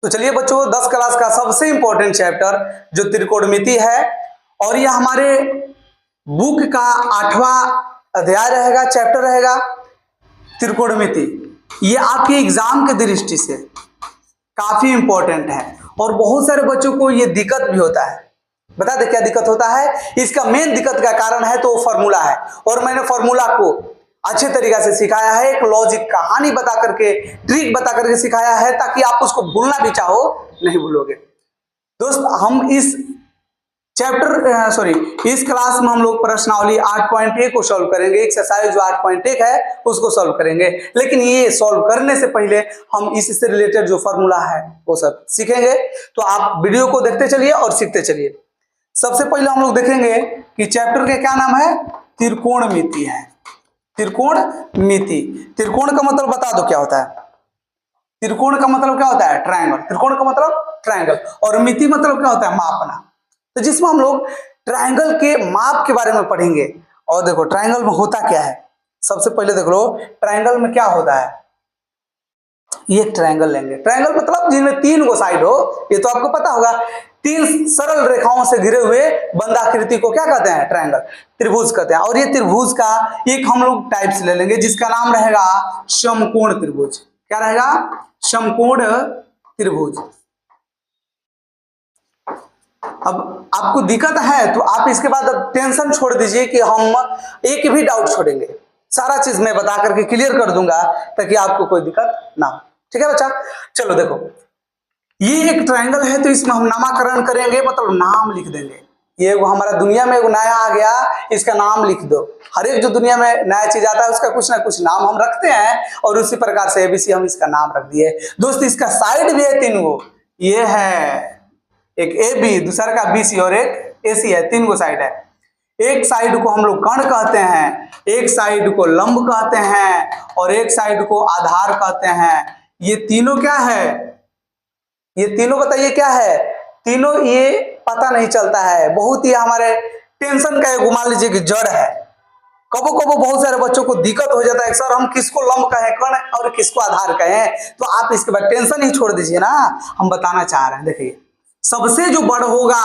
तो चलिए बच्चों, 10 क्लास का सबसे इंपॉर्टेंट चैप्टर जो त्रिकोणमिति है, और यह हमारे बुक का 8वां अध्याय रहेगा, चैप्टर रहेगा त्रिकोणमिति। ये आपके एग्जाम के दृष्टि से काफी इंपॉर्टेंट है और बहुत सारे बच्चों को ये दिक्कत भी होता है। बता दे क्या दिक्कत होता है। इसका मेन दिक्कत का कारण है तो वो फॉर्मूला है, और मैंने फॉर्मूला को अच्छे तरीका से सिखाया है, एक लॉजिक कहानी बता करके, ट्रिक बता करके सिखाया है, ताकि आप उसको भूलना भी चाहो नहीं भूलोगे। दोस्त, हम इस इस क्लास में हम लोग प्रश्नावली 8.1 को सॉल्व करेंगे, एक्सरसाइज जो 8.1 है उसको सॉल्व करेंगे। लेकिन ये सॉल्व करने से पहले हम इससे रिलेटेड जो फॉर्मूला है वो सब सीखेंगे। तो आप वीडियो को देखते चलिए और सीखते चलिए। सबसे पहले हम लोग देखेंगे कि चैप्टर के क्या नाम है, त्रिकोणमिति है। त्रिकोणमिति, त्रिकोण का मतलब बता दो क्या होता है। त्रिकोण का मतलब क्या होता है, ट्रायंगल। त्रिकोण का मतलब ट्रायंगल, और मिति मतलब क्या होता है, मापना। तो जिसमें हम लोग ट्रायंगल के माप के बारे में पढ़ेंगे। और देखो ट्रायंगल में होता क्या है, सबसे पहले देख लो ट्रायंगल में क्या होता है। ये ट्रायंगल लेंगे, ट्रायंगल मतलब जिनमें 3 गो साइड हो, ये तो आपको पता होगा। 3 सरल रेखाओं से घिरे हुए बंधाकृति को क्या कहते हैं, ट्रायंगल, त्रिभुज कहते हैं। और ये त्रिभुज का एक हम लोग टाइप्स ले लेंगे जिसका नाम रहेगा समकोण त्रिभुज। क्या रहेगा, समकोण त्रिभुज। अब आपको दिक्कत है तो आप इसके बाद अब टेंशन छोड़ दीजिए कि हम एक भी डाउट छोड़ेंगे, सारा चीज मैं बता करके क्लियर कर दूंगा ताकि आपको कोई दिक्कत ना हो। ठीक है बच्चा, चलो देखो ये एक ट्रायंगल है, तो इसमें हम नामकरण करेंगे, मतलब नाम लिख देंगे। ये हमारा दुनिया में एक नया आ गया, इसका नाम लिख दो। हर एक जो दुनिया में नया चीज आता है उसका कुछ ना कुछ नाम हम रखते हैं, और उसी प्रकार से एबीसी हम इसका नाम रख दिए। दोस्त इसका साइड भी है 3 गो, ये है एक ए बी, दूसरा का बी सी और एक ए सी है, 3 गो साइड है। एक साइड को हम लोग कर्ण कहते हैं, एक साइड को लंब कहते हैं, और एक साइड को आधार कहते हैं। ये तीनों क्या है, ये तीनों बताइए क्या है, तीनों ये पता नहीं चलता है। बहुत ही हमारे टेंशन का एक मान लीजिए कि जड़ है। कबो कबो बहुत सारे बच्चों को दिक्कत हो जाता है, सर हम किसको लंब कहें कर्ण और किसको आधार कहें। तो आप इसके बाद टेंशन ही छोड़ दीजिए ना, हम बताना चाह रहे हैं। देखिए सबसे जो बड़ होगा,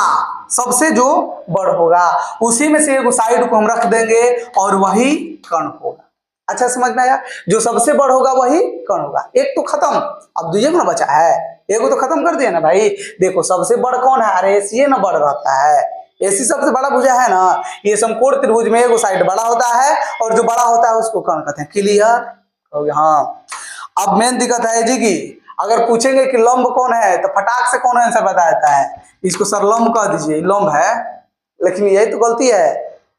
सबसे जो बड़ होगा उसी में से एक साइड को हम रख देंगे और वही कर्ण होगा। अच्छा समझ में आया, जो सबसे बड़ होगा वही कर्ण होगा। एक तो खत्म, अब दूसरे ना बचा है, एक तो खत्म कर दिया ना भाई। देखो सबसे बड़ कौन है, अरे एसी ना बड़ रहता है, एसी सबसे बड़ा भुजा है ना। ये समकोण त्रिभुज में एक साइड बड़ा होता है और जो बड़ा होता है उसको कर्ण कहते हैं। क्लियर हो गया। हाँ, अब मेन दिक्कत है जी की अगर पूछेंगे कि लंब कौन है तो फटाक से कौन आंसर बता देता है, इसको सर लंब कह दीजिए, लंब है। लेकिन यही तो गलती है,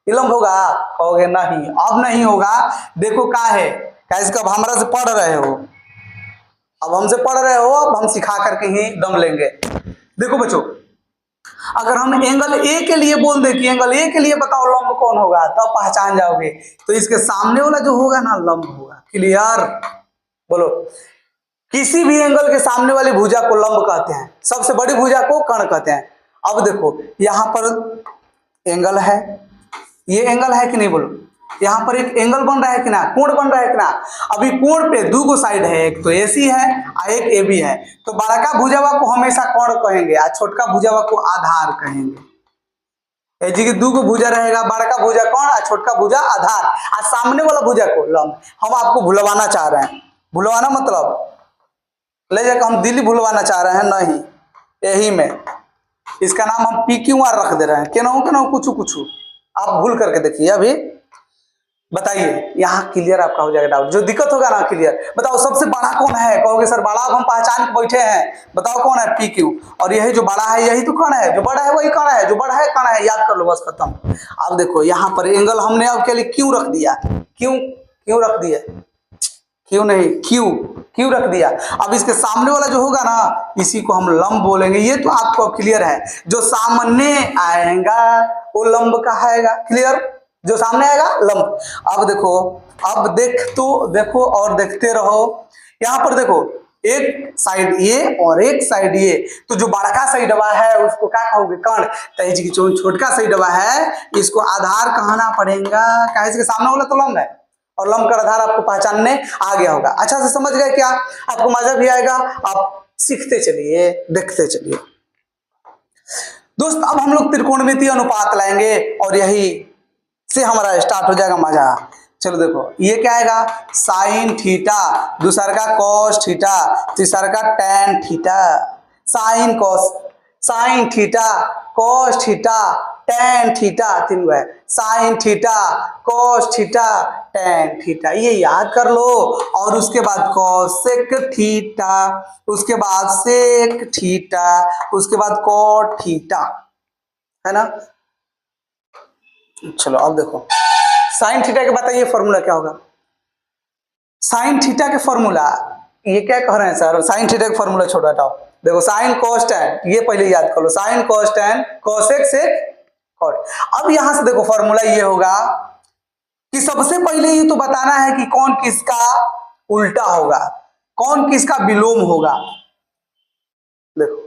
ये लंब होगा, कहोगे नहीं, अब नहीं होगा। देखो क्या है, क्या इसका अब हमरा से पढ़ रहे हो, अब हमसे पढ़ रहे हो, अब हम सिखा करके ही दम लेंगे। देखो बच्चों, अगर हम एंगल ए के लिए बोल दे कि एंगल ए के लिए बताओ लंब कौन होगा, तब पहचान जाओगे। तो इसके सामने वाला जो होगा ना लंब होगा। क्लियर, बोलो। किसी भी एंगल के सामने वाली भुजा को लंब कहते हैं, सबसे बड़ी भुजा को कर्ण कहते हैं। अब देखो यहां पर एंगल है, ये एंगल है कि नहीं, बोलो। यहां पर एक एंगल बन रहा है कि ना, कोण बन रहा है कि ना। अभी कोण पे 2 गो साइड है, एक तो एसी है और एक एबी है। तो बड़का भुजावा को हमेशा कर्ण कहेंगे और छोटका भुजावा को आधार कहेंगे। जी की 2 गो भुजा रहेगा, बड़का भुजा कर्ण और छोटका भुजा आधार, और सामने वाला भुजा को लंब। हम आपको भुलवाना चाह रहे हैं, भुलवाना मतलब ले जाकर हम दिल्ली भुलवाना चाह रहे हैं, नहीं। यही में इसका नाम हम PQR रख दे रहे हैं, क्यों कुछ आप भूल करके देखिए। अभी बताइए, यहाँ क्लियर आपका हो जाएगा डाउट, जो दिक्कत होगा ना क्लियर। बताओ सबसे बड़ा कौन है, कहोगे सर बड़ा हम पहचान के बैठे हैं, बताओ कौन है, PQ। और यही जो बड़ा है यही तो कर्ण है, जो बड़ा है वही कर्ण है, जो बड़ा है कर्ण है, याद कर लो, बस खत्म। अब देखो यहाँ पर एंगल हमने अब के लिए क्यों रख दिया, क्यों रख दिया, क्यों नहीं, क्यों रख दिया। अब इसके सामने वाला जो होगा ना इसी को हम लंब बोलेंगे। ये तो आपको क्लियर है, जो सामने आएगा वो लंब कहाएगा। क्लियर, जो सामने आएगा लंब। अब देखो, अब देखो और देखते रहो। यहां पर देखो एक साइड ये और एक साइड ये, तो जो बड़का साइड दबा है उसको क्या कहोगे, कर्ण। तेज की छोटका साइड दबा है इसको आधार कहना पड़ेगा, क्या इसके सामने वाला तो लंब है और लंब का आधार आपको पहचानने आ गया होगा। अच्छा से समझ गए क्या, आपको मजा भी आएगा, आप सीखते चलिए, देखते चलिए। दोस्त अब हम लोग त्रिकोणमितीय अनुपात लाएंगे और यही से हमारा स्टार्ट हो जाएगा मजा। चलो देखो ये क्या आएगा, साइन थीटा, दूसरा का कॉस थीटा, तीसरा का tan theta. Sine cos, sine theta, cos theta, tan theta, तीन है sine theta, cos theta, tan theta, ये याद कर लो। और उसके बाद कॉसेक थीटा, उसके बाद सेक थीटा, उसके बाद कॉट थीटा, है ना। चलो अब देखो साइन थीटा के बताइए फॉर्मूला क्या होगा। साइन थीटा के फॉर्मूला, ये क्या कह रहे हैं सर, साइन थीटा का फॉर्मूला छोड़ हटाओ। देखो साइन कॉस टैन, ये पहले याद कर लो, sin cos tan cosec sec cot. अब यहां से देखो फॉर्मूला ये होगा कि सबसे पहले ये तो बताना है कि कौन किसका उल्टा होगा, कौन किसका विलोम होगा। देखो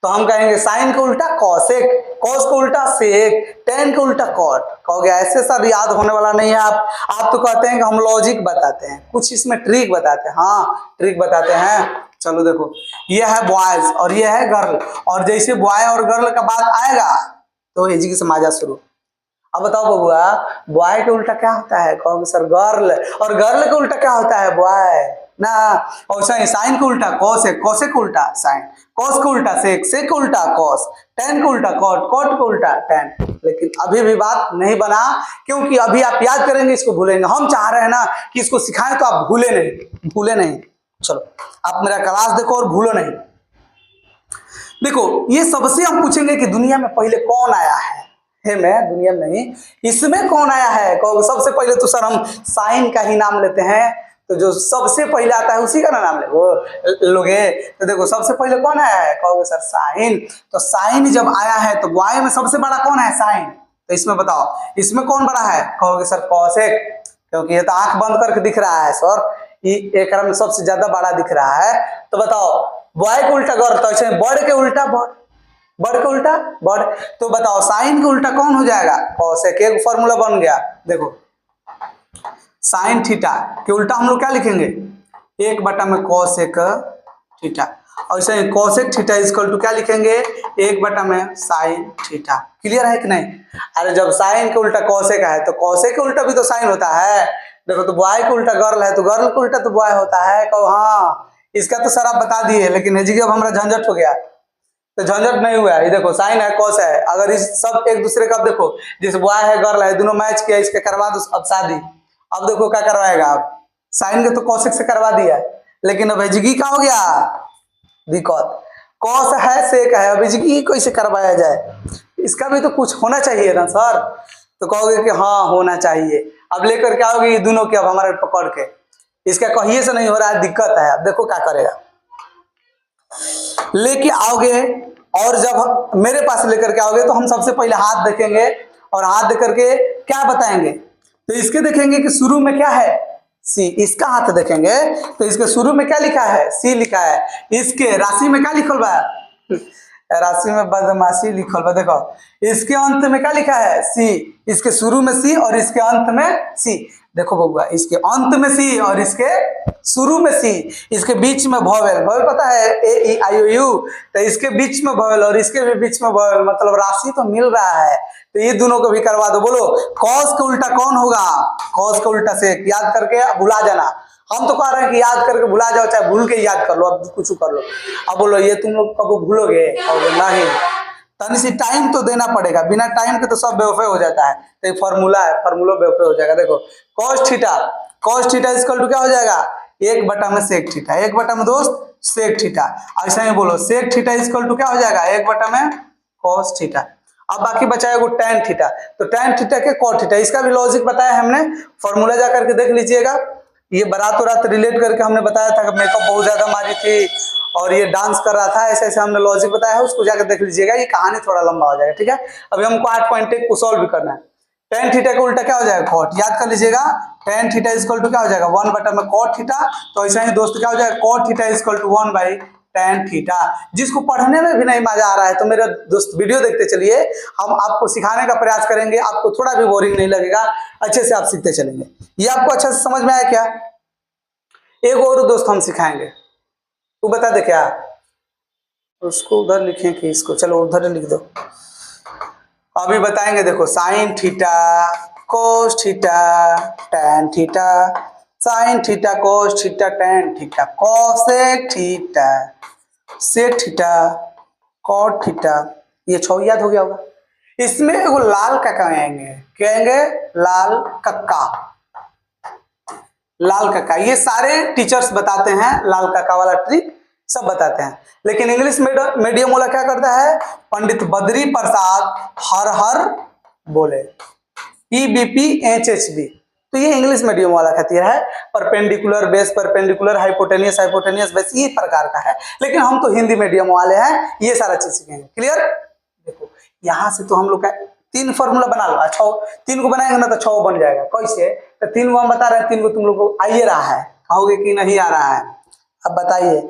तो हम कहेंगे साइन का उल्टा कॉसेक, कॉस का उल्टा सेक, टेन का उल्टा कॉट। कहोगे ऐसे सर याद होने वाला नहीं है, आप तो कहते हैं कि हम लॉजिक बताते हैं, कुछ इसमें ट्रिक बताते हैं। हाँ ट्रिक बताते हैं। चलो देखो ये है बॉयज और ये है गर्ल, और जैसे बॉय और गर्ल का बात आएगा तो एजुकेशन माजा शुरू। अब बताओ बबुआ बॉय का उल्टा क्या होता है, कहोगे सर गर्ल, और गर्ल का उल्टा क्या होता है बॉय ना। और साइन का उल्टा कॉस है, कॉस का उल्टा साइन, कॉस का उल्टा सेक, सेक का उल्टा कॉस, टेन का उल्टा कॉट, कॉट का उल्टा टेन। लेकिन अभी भी बात नहीं बना, क्योंकि अभी आप याद करेंगे इसको भूलेंगे। हम चाह रहे हैं ना कि इसको सिखाएं तो आप भूले नहीं, भूले नहीं। चलो आप मेरा क्लास देखो और भूलो नहीं। देखो ये सबसे हम पूछेंगे कि दुनिया में पहले कौन आया है मैं दुनिया में नहीं, इसमें कौन आया है। कहोगे सबसे पहले तो सर हम साइन का ही नाम लेते हैं, तो जो सबसे पहले आता है उसी का नाम लोगे। तो देखो सबसे पहले कौन आया है, कहोगे सर साइन। तो साइन जब आया है तो बॉय में सबसे बड़ा कौन है, साइन। तो इसमें बताओ इसमें कौन बड़ा है, कहोगे सर कॉसेक, क्योंकि ये तो आंख बंद करके दिख रहा है सर, एक में सबसे ज्यादा बड़ा दिख रहा है। तो बताओ बॉय के उल्टा गर्ल, तो ऐसे बड़ के उल्टा बड़, बड़ के उल्टा बड़। तो बताओ साइन के उल्टा कौन हो जाएगा, कॉसेक। एक फॉर्मूला बन गया। देखो साइन थीटा के उल्टा हम लोग क्या लिखेंगे, एक बटा में कॉसेक थीटा, और ऐसे कॉसेक थीटा इक्वल टू क्या लिखेंगे, एक बटा में साइन थीटा। क्लियर है कि नहीं। अरे जब साइन के उल्टा कॉसेक है तो कॉसेक के उल्टा भी तो साइन होता है। देखो तो बॉय के उल्टा गर्ल है तो गर्ल के उल्टा तो बॉय होता है। कहो हाँ इसका तो सर आप बता दिए, लेकिन अब हमारा झंझट हो गया। तो झंझट नहीं हुआ है। ये देखो साइन है कॉस है, अगर इस सब एक दूसरे का देखो जैसे बॉय है गर्ल है दोनों मैच किया, इसके करवा दो अब शादी। अब देखो क्या करवाएगा आप, साइन के तो कॉसेक से करवा दिया, लेकिन अब एजगी का हो गया दिक्कत। कॉस है सेक है, अब एजगी कैसे करवाया जाए, इसका भी तो कुछ होना चाहिए ना सर। तो कहोगे कि हाँ होना चाहिए। अब लेकर के आओगे ये दोनों के, अब हमारे पकड़ के इसका कहिए से नहीं हो रहा है, दिक्कत है। अब देखो क्या करेगा, लेके आओगे और जब मेरे पास लेकर के आओगे तो हम सबसे पहले हाथ देखेंगे, और हाथ देख करके क्या बताएंगे, तो इसके देखेंगे कि शुरू में क्या है सी। इसका हाथ देखेंगे तो इसके शुरू में क्या लिखा है, सी लिखा है। इसके राशि में क्या लिखल बा, राशि में बदमाशी लिखल बा। देखो इसके अंत में क्या लिखा है, सी। इसके शुरू में सी और इसके अंत में सी। देखो बबुआ इसके अंत में सी और इसके शुरू में सी, इसके बीच में वोवेल, वोवेल पता है ए ई आई ओ यू, तो इसके बीच में वोवेल और इसके भी बीच में वोवेल, मतलब राशि तो मिल रहा है। तो ये दोनों को भी करवा दो। बोलो कॉस का उल्टा कौन होगा, कॉस का उल्टा सेक। याद करके भुला जाना, हम तो कह रहे हैं कि याद करके भुला जाओ, चाहे भूल के याद कर लो, अब कुछ कर लो। अब बोलो ये तुम लोग कब भूलोगे, नहीं तनी सी टाइम तो देना पड़ेगा, बिना टाइम के तो सब बेवफे हो जाता है। तो ये फॉर्मूला है, फॉर्मूला बेवफे हो जाएगा। देखो cos theta, cos theta equal to क्या हो जाएगा, एक बटा में सेक थीटा, एक बटा में दोस्त सेक थीटा। ऐसा ही बोलो सेक थीटा इक्वल टू क्या हो जाएगा, एक बटा में कॉस थीटा। अब बाकी बचा है टैन थीटा, तो टैन थीटा के कॉट थीटा, इसका भी लॉजिक बताया हमने, फॉर्मूला जा करके देख लीजिएगा। ये बारात रात रिलेट करके हमने बताया था कि मेकअप बहुत ज्यादा मारी थी और ये डांस कर रहा था, ऐसे ऐसे हमने लॉजिक बताया है, उसको जाकर देख लीजिएगा। ये कहानी थोड़ा लंबा हो जाएगा, ठीक है। अभी हमको 8.1 को सॉल्व भी करना है। टेन थीटा का उल्टा क्या हो जाएगा, कॉट। याद कर लीजिएगा टेन थीटा इक्वल टू क्या हो जाएगा, 1 बटा में कॉट थीटा। तो ऐसा ही दोस्त क्या हो जाएगा, cot theta equal to 1 by tan theta. जिसको पढ़ने में भी नहीं मजा आ रहा है तो मेरे दोस्त वीडियो देखते चलिए, हम आपको सिखाने का प्रयास करेंगे, आपको थोड़ा भी बोरिंग नहीं लगेगा, अच्छे से आप सीखते चलेंगे। ये आपको अच्छे से समझ में आया क्या। एक और दोस्त हम सिखाएंगे, तू बता दे क्या। उसको उधर लिखें कि इसको, चलो उधर लिख दो। अभी बताएंगे, देखो sine theta cos theta tan theta, sine theta cos theta tan theta, cosec theta sec theta cot theta, ये 6 याद हो गया होगा। इसमें एगो लाल कक्का आएंगे, कहेंगे लाल कक्का, लाल कक्का, ये सारे टीचर्स बताते हैं, लाल कक्का वाला ट्रिक सब बताते हैं। लेकिन इंग्लिश मीडियम वाला क्या करता है, पंडित बद्री प्रसाद हर हर बोले, PBPHHB, तो ये इंग्लिश मीडियम वाला खातिर है। Perpendicular base, perpendicular, hypotenuse hypotenuse base, ये प्रकार का है। लेकिन हम तो हिंदी मीडियम वाले हैं, ये सारा चीज सीखेंगे। क्लियर? देखो यहां से तो हम लोग का 3 फॉर्मूला बना लो, 3 को बनाएंगे ना तो 6 बन जाएगा। कैसे? तो 3 को हम बता रहे हैं, 3 को तुम लोग को आइए रहा है, कहोगे कि नहीं आ रहा है। अब बताइए,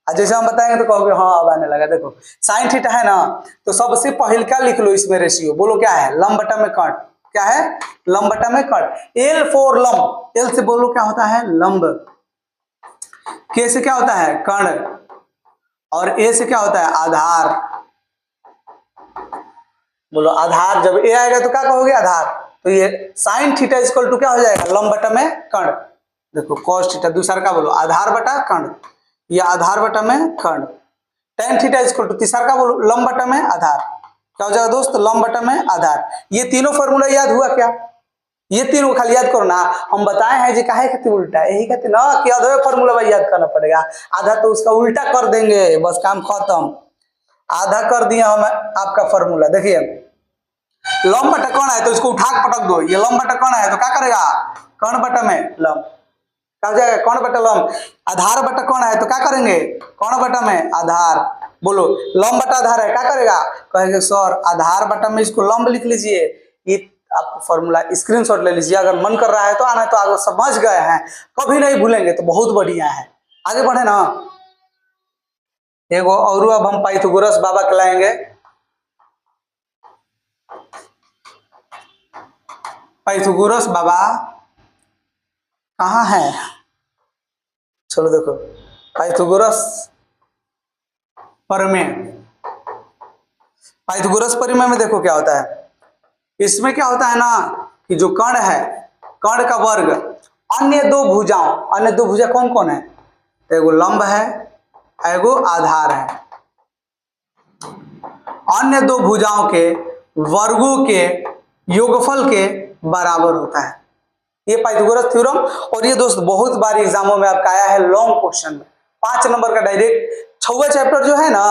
जैसे हम बताएंगे तो कहोगे हाँ अब आने लगा। देखो साइन थीटा है ना, तो सबसे पहले क्या लिख लो इसमें रेशियो, बोलो क्या है, लंब बटा में कर्ण, क्या है, लंब बटा में कर्ण। एल फॉर लंब, एल से बोलो क्या होता है, लंब, के से क्या होता है, कर्ण, और ए से क्या होता है, आधार। बोलो आधार, जब ए आएगा तो क्या कहोगे, आधार। तो ये साइन थीटा इक्वल टू क्या हो जाएगा, लंब बटा में कर्ण। देखो कॉस थीटा, दूसरा का बोलो आधार बटा कर्ण, या आधार बटा में कर्ण। टेन थीटा इक्वल टू, तीसरा का बोलो लंब बटा में आधार, क्या हो जाएगा दोस्त, लंब बटा में आधार। ये तीनों फॉर्मूला याद हुआ क्या, ये तीनों खाली याद करो ना। हम बताए हैं जी काहे खातिर उल्टा, यही खातिर ना कि आधा फॉर्मूला भाई याद करना पड़ेगा, आधा तो उसका उल्टा कर देंगे, बस काम खत्म। आधा कर दिया हम आपका फॉर्मूला। देखिए लंब बटा कर्ण है तो इसको उठा के पटक दो, ये लंब बटा कर्ण है तो क्या करेगा, कर्ण बटा में लंब, क्या हो जाएगा, कर्ण बटा लंब। आधार बटा कर्ण है तो क्या करेंगे, कर्ण बटा में आधार। बोलो लंब बटा आधार है, क्या करेगा, कहेंगे सर आधार बटा में इसको लंब लिख लीजिए। ये आप फॉर्मूला स्क्रीनशॉट ले लीजिए, अगर मन कर रहा है तो आना, तो आगे समझ गए हैं, कभी नहीं भूलेंगे तो बहुत बढ़िया है। आगे बढ़े ना, एगो और अब हम पाइथागोरस बाबा कहलाएंगे। पाइथागोरस बाबा कहाँ है, चलो देखो पाइथागोरस प्रमेय, पाइथागोरस प्रमेय में देखो क्या होता है, इसमें क्या होता है ना कि जो कर्ण है, कर्ण का वर्ग अन्य दो भुजाओं, अन्य दो भुजा कौन कौन है, तो एगो लंब है, एगो आधार है, अन्य दो भुजाओं के वर्गों के योगफल के बराबर होता है। ये पाइथागोरस थ्योरम, और ये दोस्त बहुत बार एग्जामों में आपका आया है लॉन्ग क्वेश्चन में, 5 नंबर का डायरेक्ट। 6वां चैप्टर जो है ना,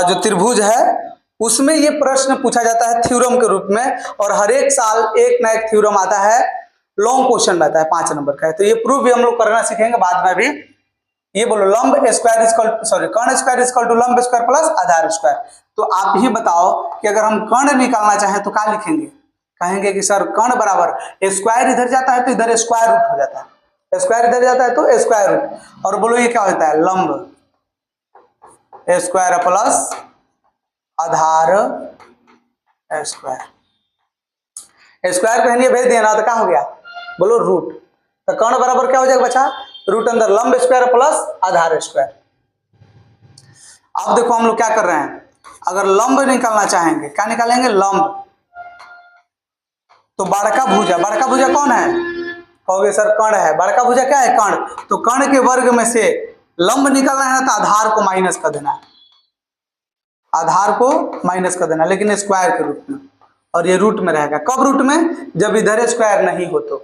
जो त्रिभुज है, उसमें ये प्रश्न पूछा जाता है थ्योरम के रूप में, और हर एक साल एक ना एक थ्योरम आता है, लॉन्ग क्वेश्चन में आता है, 5 नंबर का है। तो ये प्रूफ भी हम लोग करना सीखेंगे बाद में भी। ये बोलो लंब स्क्वायर इक्वल, सॉरी कर्ण स्क्वायर इक्वल टू लंब स्क्वायर प्लस आधार स्क्वायर। तो आप ही बताओ कि अगर हम कर्ण निकालना चाहें तो क्या लिखेंगे, कहेंगे कि सर कर्ण बराबर स्क्वायर इधर जाता है तो इधर स्क्वायर रूट हो जाता है, स्क्वायर इधर जाता है तो स्क्वायर रूट, और बोलो ये क्या होता है, लंब स्क्वायर प्लस आधार स्क्वायर। स्क्वायर को भेज दिया ना तो क्या हो गया, बोलो रूट। तो कर्ण बराबर क्या हो जाएगा बच्चा, रूट अंदर लंब स्क्वायर प्लस आधार स्क्वायर। अब देखो हम लोग क्या कर रहे हैं, अगर लंब निकालना चाहेंगे, क्या निकालेंगे, लंब। तो बड़का भुजा कौन है, कहोगे सर कर्ण है, बड़का भुजा क्या है, कर्ण। तो कर्ण के वर्ग में से लंब निकालना है तो आधार को माइनस कर देना है, आधार को माइनस कर देना, लेकिन स्क्वायर के रूप में, और ये रूट में रहेगा। कब रूट में, जब इधर स्क्वायर नहीं हो तो।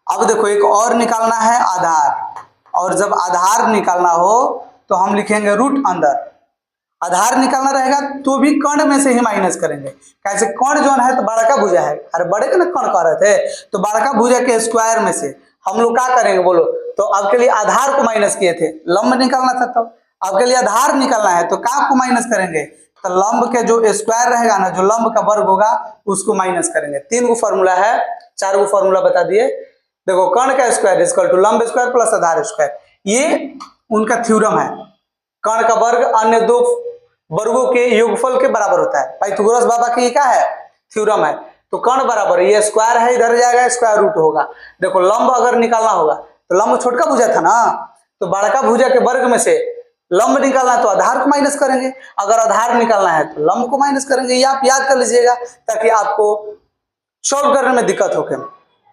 अब देखो एक और निकालना है आधार, और जब आधार निकालना हो तो हम लिखेंगे रूट अंदर। आधार निकालना रहेगा तो भी कर्ण में से ही माइनस करेंगे, कैसे, कर्ण जो है तो बड़का भुजा है, अरे बड़े का ना कर्ण कह रहे थे, तो बड़का भुजा के स्क्वायर में से हम लोग क्या करेंगे, बोलो। तो आपके लिए आधार को माइनस किए थे, लंब निकालना था, तो आपके लिए आधार निकालना है तो क्या को माइनस करेंगे, तो लंब के जो स्क्वायर रहेगा ना, जो लंब का वर्ग होगा उसको माइनस करेंगे। 3 गो फॉर्मूला है, 4 गो फॉर्मूला बता दिए। देखो कर्ण का स्क्वायर इक्वल टू लंब स्क्वायर प्लस आधार स्क्वायर, ये उनका थ्योरम है। कर्ण का वर्ग अन्य दो वर्गों के योगफल के बराबर होता है, पाइथागोरस बाबा की क्या है, थ्योरम है। तो कर्ण बराबर, ये स्क्वायर है इधर जाएगा, स्क्वायर रूट होगा। देखो लंब अगर निकालना होगा तो लंब छोटका भुजा था ना, तो बड़का भुजा के वर्ग में से लंब निकालना है तो आधार को माइनस करेंगे, अगर आधार निकालना है तो लंब को माइनस करेंगे। ये आप याद कर लीजिएगा ताकि आपको सॉल्व करने में दिक्कत हो।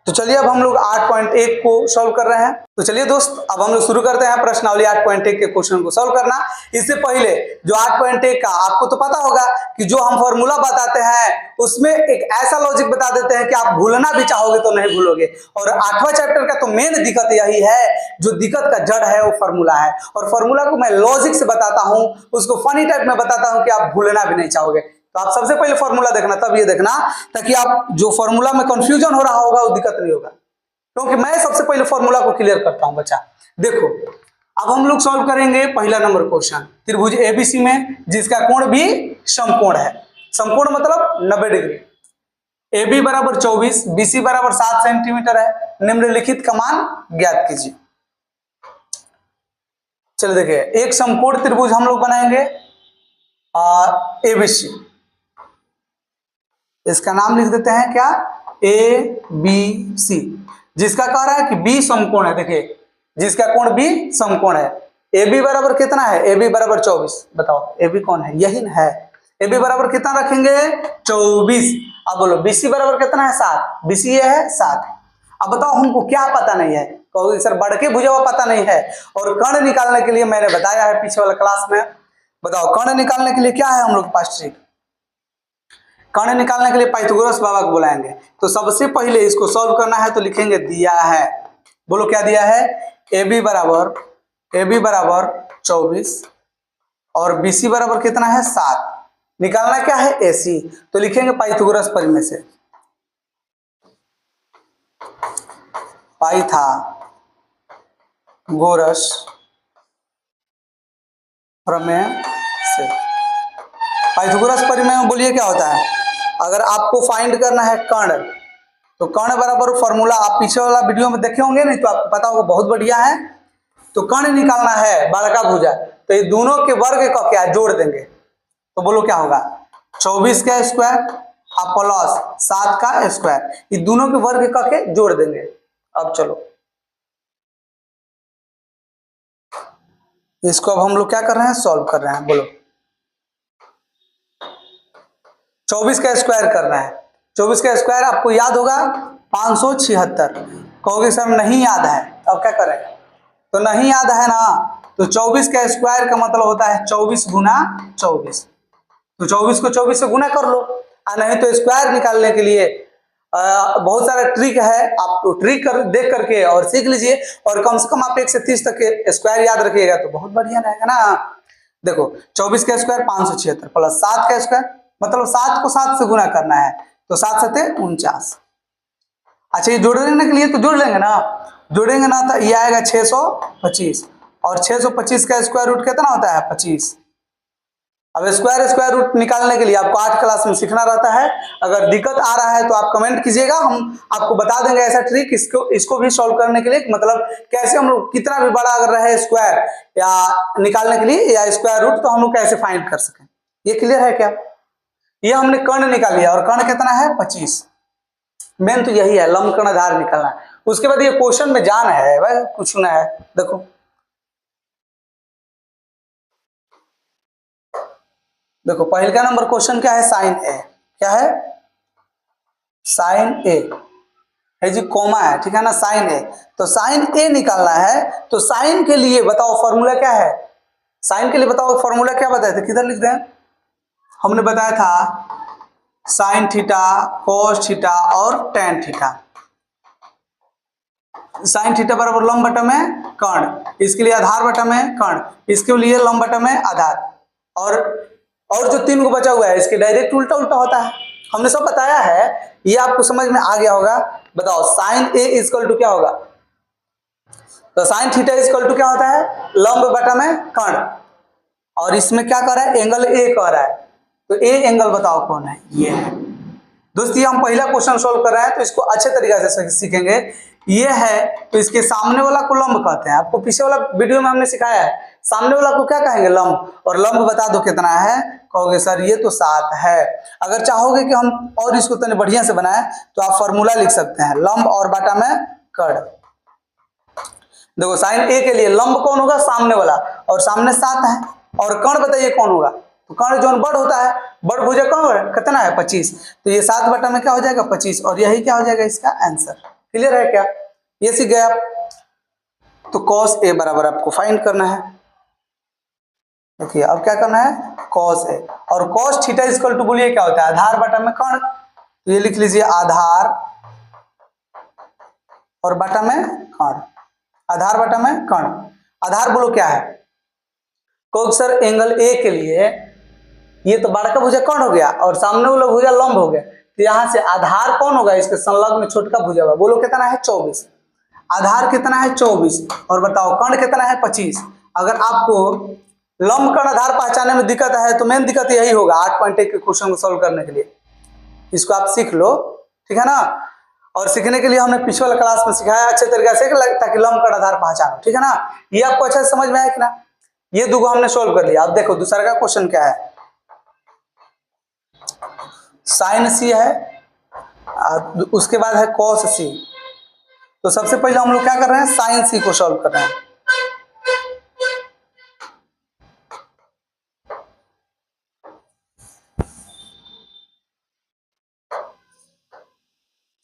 तो चलिए अब हम लोग 8.1 को सॉल्व कर रहे हैं। तो चलिए दोस्त अब हम लोग शुरू करते हैं प्रश्नावली 8.1 के क्वेश्चन को सॉल्व करना। इससे पहले जो 8.1 का आपको तो पता होगा कि जो हम फॉर्मूला बताते हैं उसमें एक ऐसा लॉजिक बता देते हैं कि आप भूलना भी चाहोगे तो नहीं भूलोगे। और 8वां चैप्टर का तो मेन दिक्कत यही है, जो दिक्कत का जड़ है वो फॉर्मूला है। और फॉर्मूला को मैं लॉजिक से बताता हूं, उसको फनी टाइप में बताता हूं कि आप भूलना भी नहीं चाहोगे। तो आप सबसे पहले फॉर्मूला देखना, तब ये देखना ताकि आप जो फॉर्मूला में कंफ्यूजन हो रहा होगा वो दिक्कत नहीं होगा, क्योंकि मैं सबसे पहले फॉर्मूला को क्लियर करता हूं बच्चा। देखो अब हम लोग सॉल्व करेंगे पहला नंबर क्वेश्चन, त्रिभुज एबीसी में जिसका कोण भी समकोण है। समकोण मतलब 90 डिग्री। AB बराबर 24, BC बराबर 7 सेंटीमीटर है। निम्नलिखित का मान ज्ञात कीजिए। चलिए देखिए, एक समकोण त्रिभुज हम लोग बनाएंगे ABC, इसका नाम लिख देते हैं क्या, ABC, जिसका कह रहा है कि B समकोण है। देखिए जिसका कोण B समकोण है। AB बराबर कितना है, AB बराबर 24। बताओ AB कौन है, यही है। AB बराबर कितना रखेंगे, 24। अब बोलो BC बराबर कितना है, 7। BC ये है 7। अब बताओ हमको क्या पता नहीं है, कहो सर बढ़के भुजा हुआ पता नहीं है। और कर्ण निकालने के लिए मैंने बताया है पीछे वाला क्लास में। बताओ कर्ण निकालने के लिए क्या है हम लोग के पास ट्रिक। कर्ण निकालने के लिए पाइथागोरस बाबा को बुलाएंगे। तो सबसे पहले इसको सॉल्व करना है तो लिखेंगे दिया है, बोलो क्या दिया है, AB बराबर 24 और BC बराबर कितना है 7। निकालना क्या है AC, तो लिखेंगे पाइथागोरस परिमेय से, पाइथागोरस प्रमेय से। पाइथागोरस परिमेय में बोलिए क्या होता है, अगर आपको फाइंड करना है कर्ण, तो कर्ण बराबर फॉर्मूला आप पीछे वाला वीडियो में देखे होंगे, नहीं तो आपको पता होगा, बहुत बढ़िया है। तो कर्ण निकालना है बड़का भुजा, तो ये दोनों के वर्ग का क्या जोड़ देंगे, तो बोलो क्या होगा, 24 का स्क्वायर और प्लस 7 का स्क्वायर, ये दोनों के वर्ग का के जोड़ देंगे। अब चलो इसको अब हम लोग क्या कर रहे हैं, सॉल्व कर रहे हैं। बोलो 24 का स्क्वायर करना है। 24 का स्क्वायर आपको याद होगा 576। कहोगे सर नहीं याद है, अब क्या करें, तो नहीं याद है ना, तो 24 का स्क्वायर का मतलब होता है 24 गुना 24। तो 24 को 24 से गुना कर लो, और नहीं तो स्क्वायर निकालने के लिए बहुत सारा ट्रिक है, आप तो ट्रिक देख करके और सीख लीजिए, और कम से कम आप 1 से 30 तक के स्क्वायर याद रखिएगा तो बहुत बढ़िया रहेगा ना। देखो 24 का स्क्वायर 576 प्लस 7 का स्क्वायर, मतलब 7 को 7 से गुना करना है, तो 7 7 49। अच्छा ये जोड़ने के लिए तो जोड़ लेंगे ना, जोड़ेंगे ना तो ये आएगा 625, और 625 का स्क्वायर रूट कितना होता है 25। अब स्क्वायर रूट निकालने के लिए आपको 8 क्लास में सीखना रहता है। अगर दिक्कत आ रहा है तो आप कमेंट कीजिएगा, हम आपको बता देंगे ऐसा ट्रिक, इसको भी सॉल्व करने के लिए, मतलब कैसे हम लोग कितना भी बड़ा अगर रहे स्क्वायर या निकालने के लिए या स्क्वायर रूट, तो हम लोग कैसे फाइंड कर सकें। ये क्लियर है क्या, ये हमने कर्ण निकाल लिया, और कर्ण कितना है 25। मेन तो यही है, लंब कर्ण आधार निकालना है। उसके बाद ये क्वेश्चन में जान है भाई, कुछ ना है। देखो पहला नंबर क्वेश्चन क्या है, साइन ए, क्या है साइन ए है जी, कोमा है, ठीक है ना, साइन ए। तो साइन ए निकालना है, तो साइन के लिए बताओ फॉर्मूला क्या है, साइन के लिए बताओ फॉर्मूला क्या बताए थे, किधर लिख दें, हमने बताया था साइन थीटा, कोस थीटा और टेन थीटा। साइन थीटा बराबर लंब बटा में कर्ण, इसके लिए आधार बटा में कर्ण, इसके लिए लंब बटा में आधार, और जो 3 को बचा हुआ है इसके डायरेक्ट उल्टा उल्टा होता है। हमने सब बताया है, ये आपको समझ में आ गया होगा। बताओ साइन ए इक्वल टू क्या होगा, तो साइन थीटा इक्वल टू क्या होता है, लंब बटा में कर्ण, और इसमें क्या कर रहा है, एंगल ए कह रहा है, तो ए एंगल बताओ कौन है, ये है। दोस्तों हम पहला क्वेश्चन सोल्व कर रहे हैं, तो इसको अच्छे तरीके से सीखेंगे। ये है तो इसके सामने वाला को लंब कहते हैं, आपको पीछे वाला वीडियो में हमने सिखाया है, सामने वाला को क्या कहेंगे, लंब, और लंब बता दो कितना है, कहोगे सर ये तो 7 है। अगर चाहोगे कि हम और इसको तने बढ़िया से बनाएं तो आप फॉर्मूला लिख सकते हैं, लंब और बटा में कर्ण। देखो साइन ए के लिए लंब कौन होगा, सामने वाला, और सामने 7 है, और कर्ण बताइए कौन होगा, तो कर्ण जो बड़ होता है, बड़ भुजा कौन कितना है 25, तो ये 7 बटा में क्या हो जाएगा 25, और यही क्या हो जाएगा इसका आंसर। क्लियर है क्या, ये सीख गए आप। तो cos a बराबर आपको फाइंड करना है। देखिए अब क्या करना है, cos a और cos थीटा इक्वल टू बोलिए क्या होता है, आधार बटा में कर्ण, तो ये लिख लीजिए आधार और बटा में कर्ण, आधार बटा में कर्ण। आधार बोलो क्या है, कहोगे सर एंगल ए के लिए ये तो बड़ा भुजा कर्ण हो गया और सामने वाला भुजा लंब हो गया, तो यहां से आधार कौन होगा, इसके संलग्न छोटका भुजा होगा। बोलो कितना है 24, आधार कितना है 24, और बताओ कर्ण कितना है 25। अगर आपको लंब कर्ण आधार पहचानने में दिक्कत है तो मेन दिक्कत यही होगा 8.1 के क्वेश्चन को सॉल्व करने के लिए। इसको आप सीख लो, ठीक है ना। और सीखने के लिए हमने पिछले वाला क्लास में सिखाया अच्छे तरीके से ताकि लंब कर्ण आधार पहचानो, ठीक है ना। ये आपको अच्छा समझ में आया कि ना। ये दो हमने सोल्व कर लिया। अब देखो दूसरा का क्वेश्चन क्या है, साइन सी है, उसके बाद है कॉस सी। तो सबसे पहले हम लोग क्या कर रहे हैं, साइन सी को सॉल्व कर रहे हैं।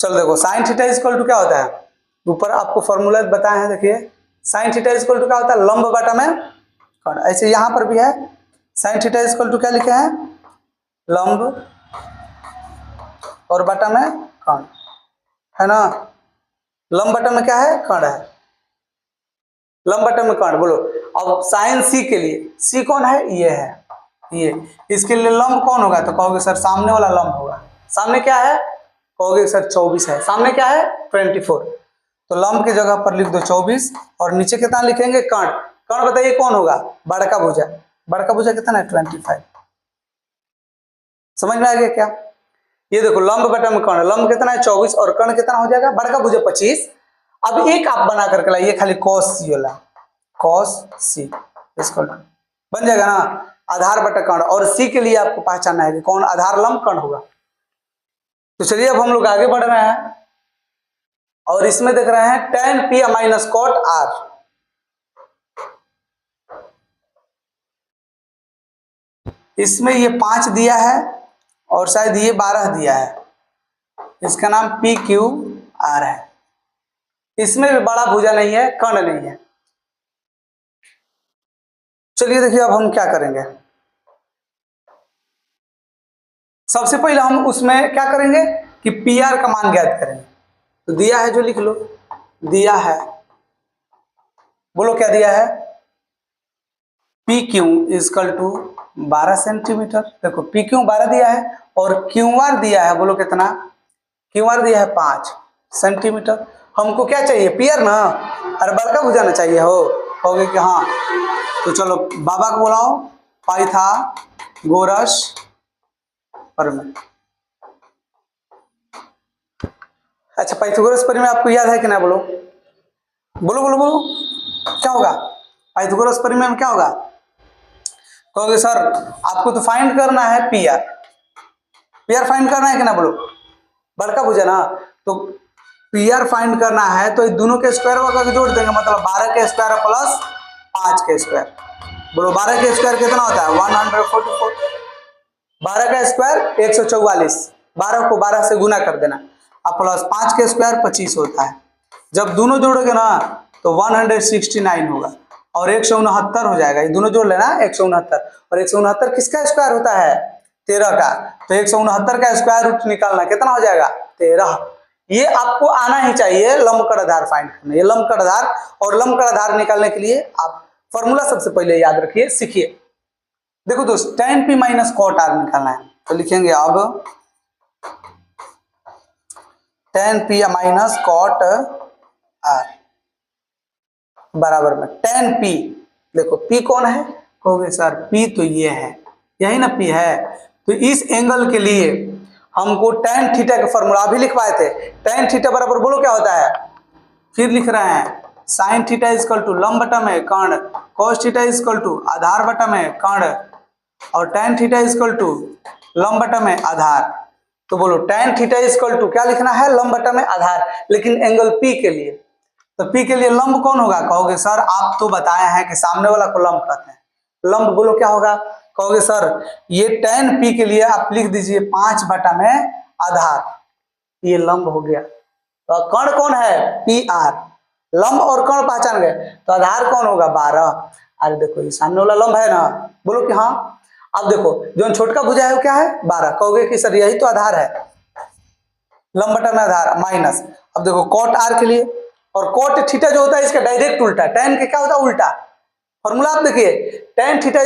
चलो देखो साइन थीटा इक्वल टू क्या होता है, ऊपर आपको फॉर्मूला बताए हैं। देखिए साइन थीटा इक्वल टू क्या होता है, लंब बटा में कर्ण। ऐसे यहां पर भी है साइन थीटा इक्वल टू क्या लिखे हैं, लंब और बटा में कर्ण, है ना। लंब बटा में क्या है, कर्ण है, लंब बटा में कर्ण। बोलो अब साइन सी के लिए, सी कौन है, ये है, ये इसके लिए लंब कौन होगा, तो कहोगे सर सामने वाला लंब होगा। सामने क्या है, कहोगे सर 24 है, सामने क्या है 24, तो लंब की जगह पर लिख दो 24 और नीचे कितना लिखेंगे कर्ण। कर्ण बताइए कौन होगा, बड़का भुजा, बड़का भुजा कितना है 25। समझ में आ गया क्या। ये देखो लंब बटा में कर्ण, लंब कितना है 24 और कर्ण कितना हो जाएगा, बड़का भुजा 25। अब एक आप बना करके लाइए खाली cos सी वाला, cos सी इक्वल टू बन जाएगा ना आधार बटा कर्ण, और सी के लिए आपको पहचानना है कि कौन आधार लंब कर्ण होगा। तो चलिए अब हम लोग आगे बढ़ रहे हैं और इसमें देख रहे हैं tan p minus cot r। इसमें ये 5 दिया है और शायद ये 12 दिया है, इसका नाम पी क्यू आर है। इसमें भी बड़ा भुजा नहीं है, कर्ण नहीं है। चलिए देखिए अब हम क्या करेंगे, सबसे पहले हम उसमें क्या करेंगे कि पी आर का मान ज्ञात करेंगे। तो दिया है जो लिख लो, दिया है, बोलो क्या दिया है, P Q equal to 12 centimetre. देखो पी क्यू 12 दिया है और क्यू आर दिया है, बोलो कितना, क्यू आर दिया है 5 सेंटीमीटर। हमको क्या चाहिए, पी आर ना, अरे बड़का भुजा ना चाहिए होगे कि हाँ। तो चलो बाबा को बुलाओ, पाइथागोरस प्रमेय। अच्छा पाइथागोरस प्रमेय आपको याद है कि ना, बोलो बोलो बोलो बोलो क्या होगा, पाइथागोरस प्रमेय में क्या होगा। कहोगे सर आपको तो फाइंड करना है P R, P R find करना है कि ना, बोलो बड़का भुजा ना, तो पी आर फाइंड करना है तो दोनों के स्क्वायर वगैरह जोड़ देंगे, मतलब 12 के स्क्वायर प्लस 5 के स्क्वायर। बोलो 12 के स्क्वायर कितना होता है 144, 12 का स्क्वायर 144, 12 को 12 से गुना कर देना, अब प्लस 5 के स्क्वायर 25 होता है। जब दोनों जोड़ोगे ना तो 169 होगा और 169 हो जाएगा, ये दोनों जोड़ लेना 169, और 169 किसका स्क्वायर होता है 13 का, तो 169 का स्क्वायर रूट निकालना कितना हो जाएगा 13। ये आपको आना ही चाहिए लंबकर्ण आधार फाइंड करना। ये लंबकर्ण आधार और लंबकर्ण आधार निकालने के लिए आप फॉर्मूला सबसे पहले याद रखिए, सीखिए। देखो दोस्त tan p minus cot r निकालना है, तो लिखेंगे अब tan p minus cot r बराबर में tan p। देखो p कौन है, कहोगे सर p तो ये है, यही ना p है। तो इस एंगल के लिए हमको tan थीटा का फॉर्मूला अभी लिखवाए थे, tan थीटा बराबर बोलो क्या होता है, फिर लिख रहे हैं साइन थीटा इक्वल टू लंब बटा में कर्ण, cos थीटा इक्वल टू आधार बटा में कर्ण, और tan थीटा इक्वल टू लंब बटा में आधार। तो बोलो tan थीटा इक्वल टू क्या लिखना है, लंब बटा में आधार, लेकिन एंगल P के लिए। तो पी के लिए लंब कौन होगा? कहोगे सर आप तो बताए हैं कि सामने वाला को लंब कहते हैं। लंब बोलो क्या होगा? कहोगे सर ये tan पी के लिए आप लिख दीजिए 5 बटा में आधार, ये लंब हो गया। तो कर्ण कौन है? P R. लंब और कर्ण पहचान गए, तो आधार कौन होगा? 12। अरे देखो ये सामने वाला लंब है ना, बोलो कि हाँ। अब देखो जो छोटका भुजा है वो क्या है? 12। कहोगे कि सर यही तो आधार है, लंब बटा में आधार माइनस। अब देखो कॉट आर के लिए, और कॉट थीटा जो होता है इसका डायरेक्ट उल्टा, tan के क्या होता है? उल्टा। फॉर्मूला आप देखिए, tan थीटा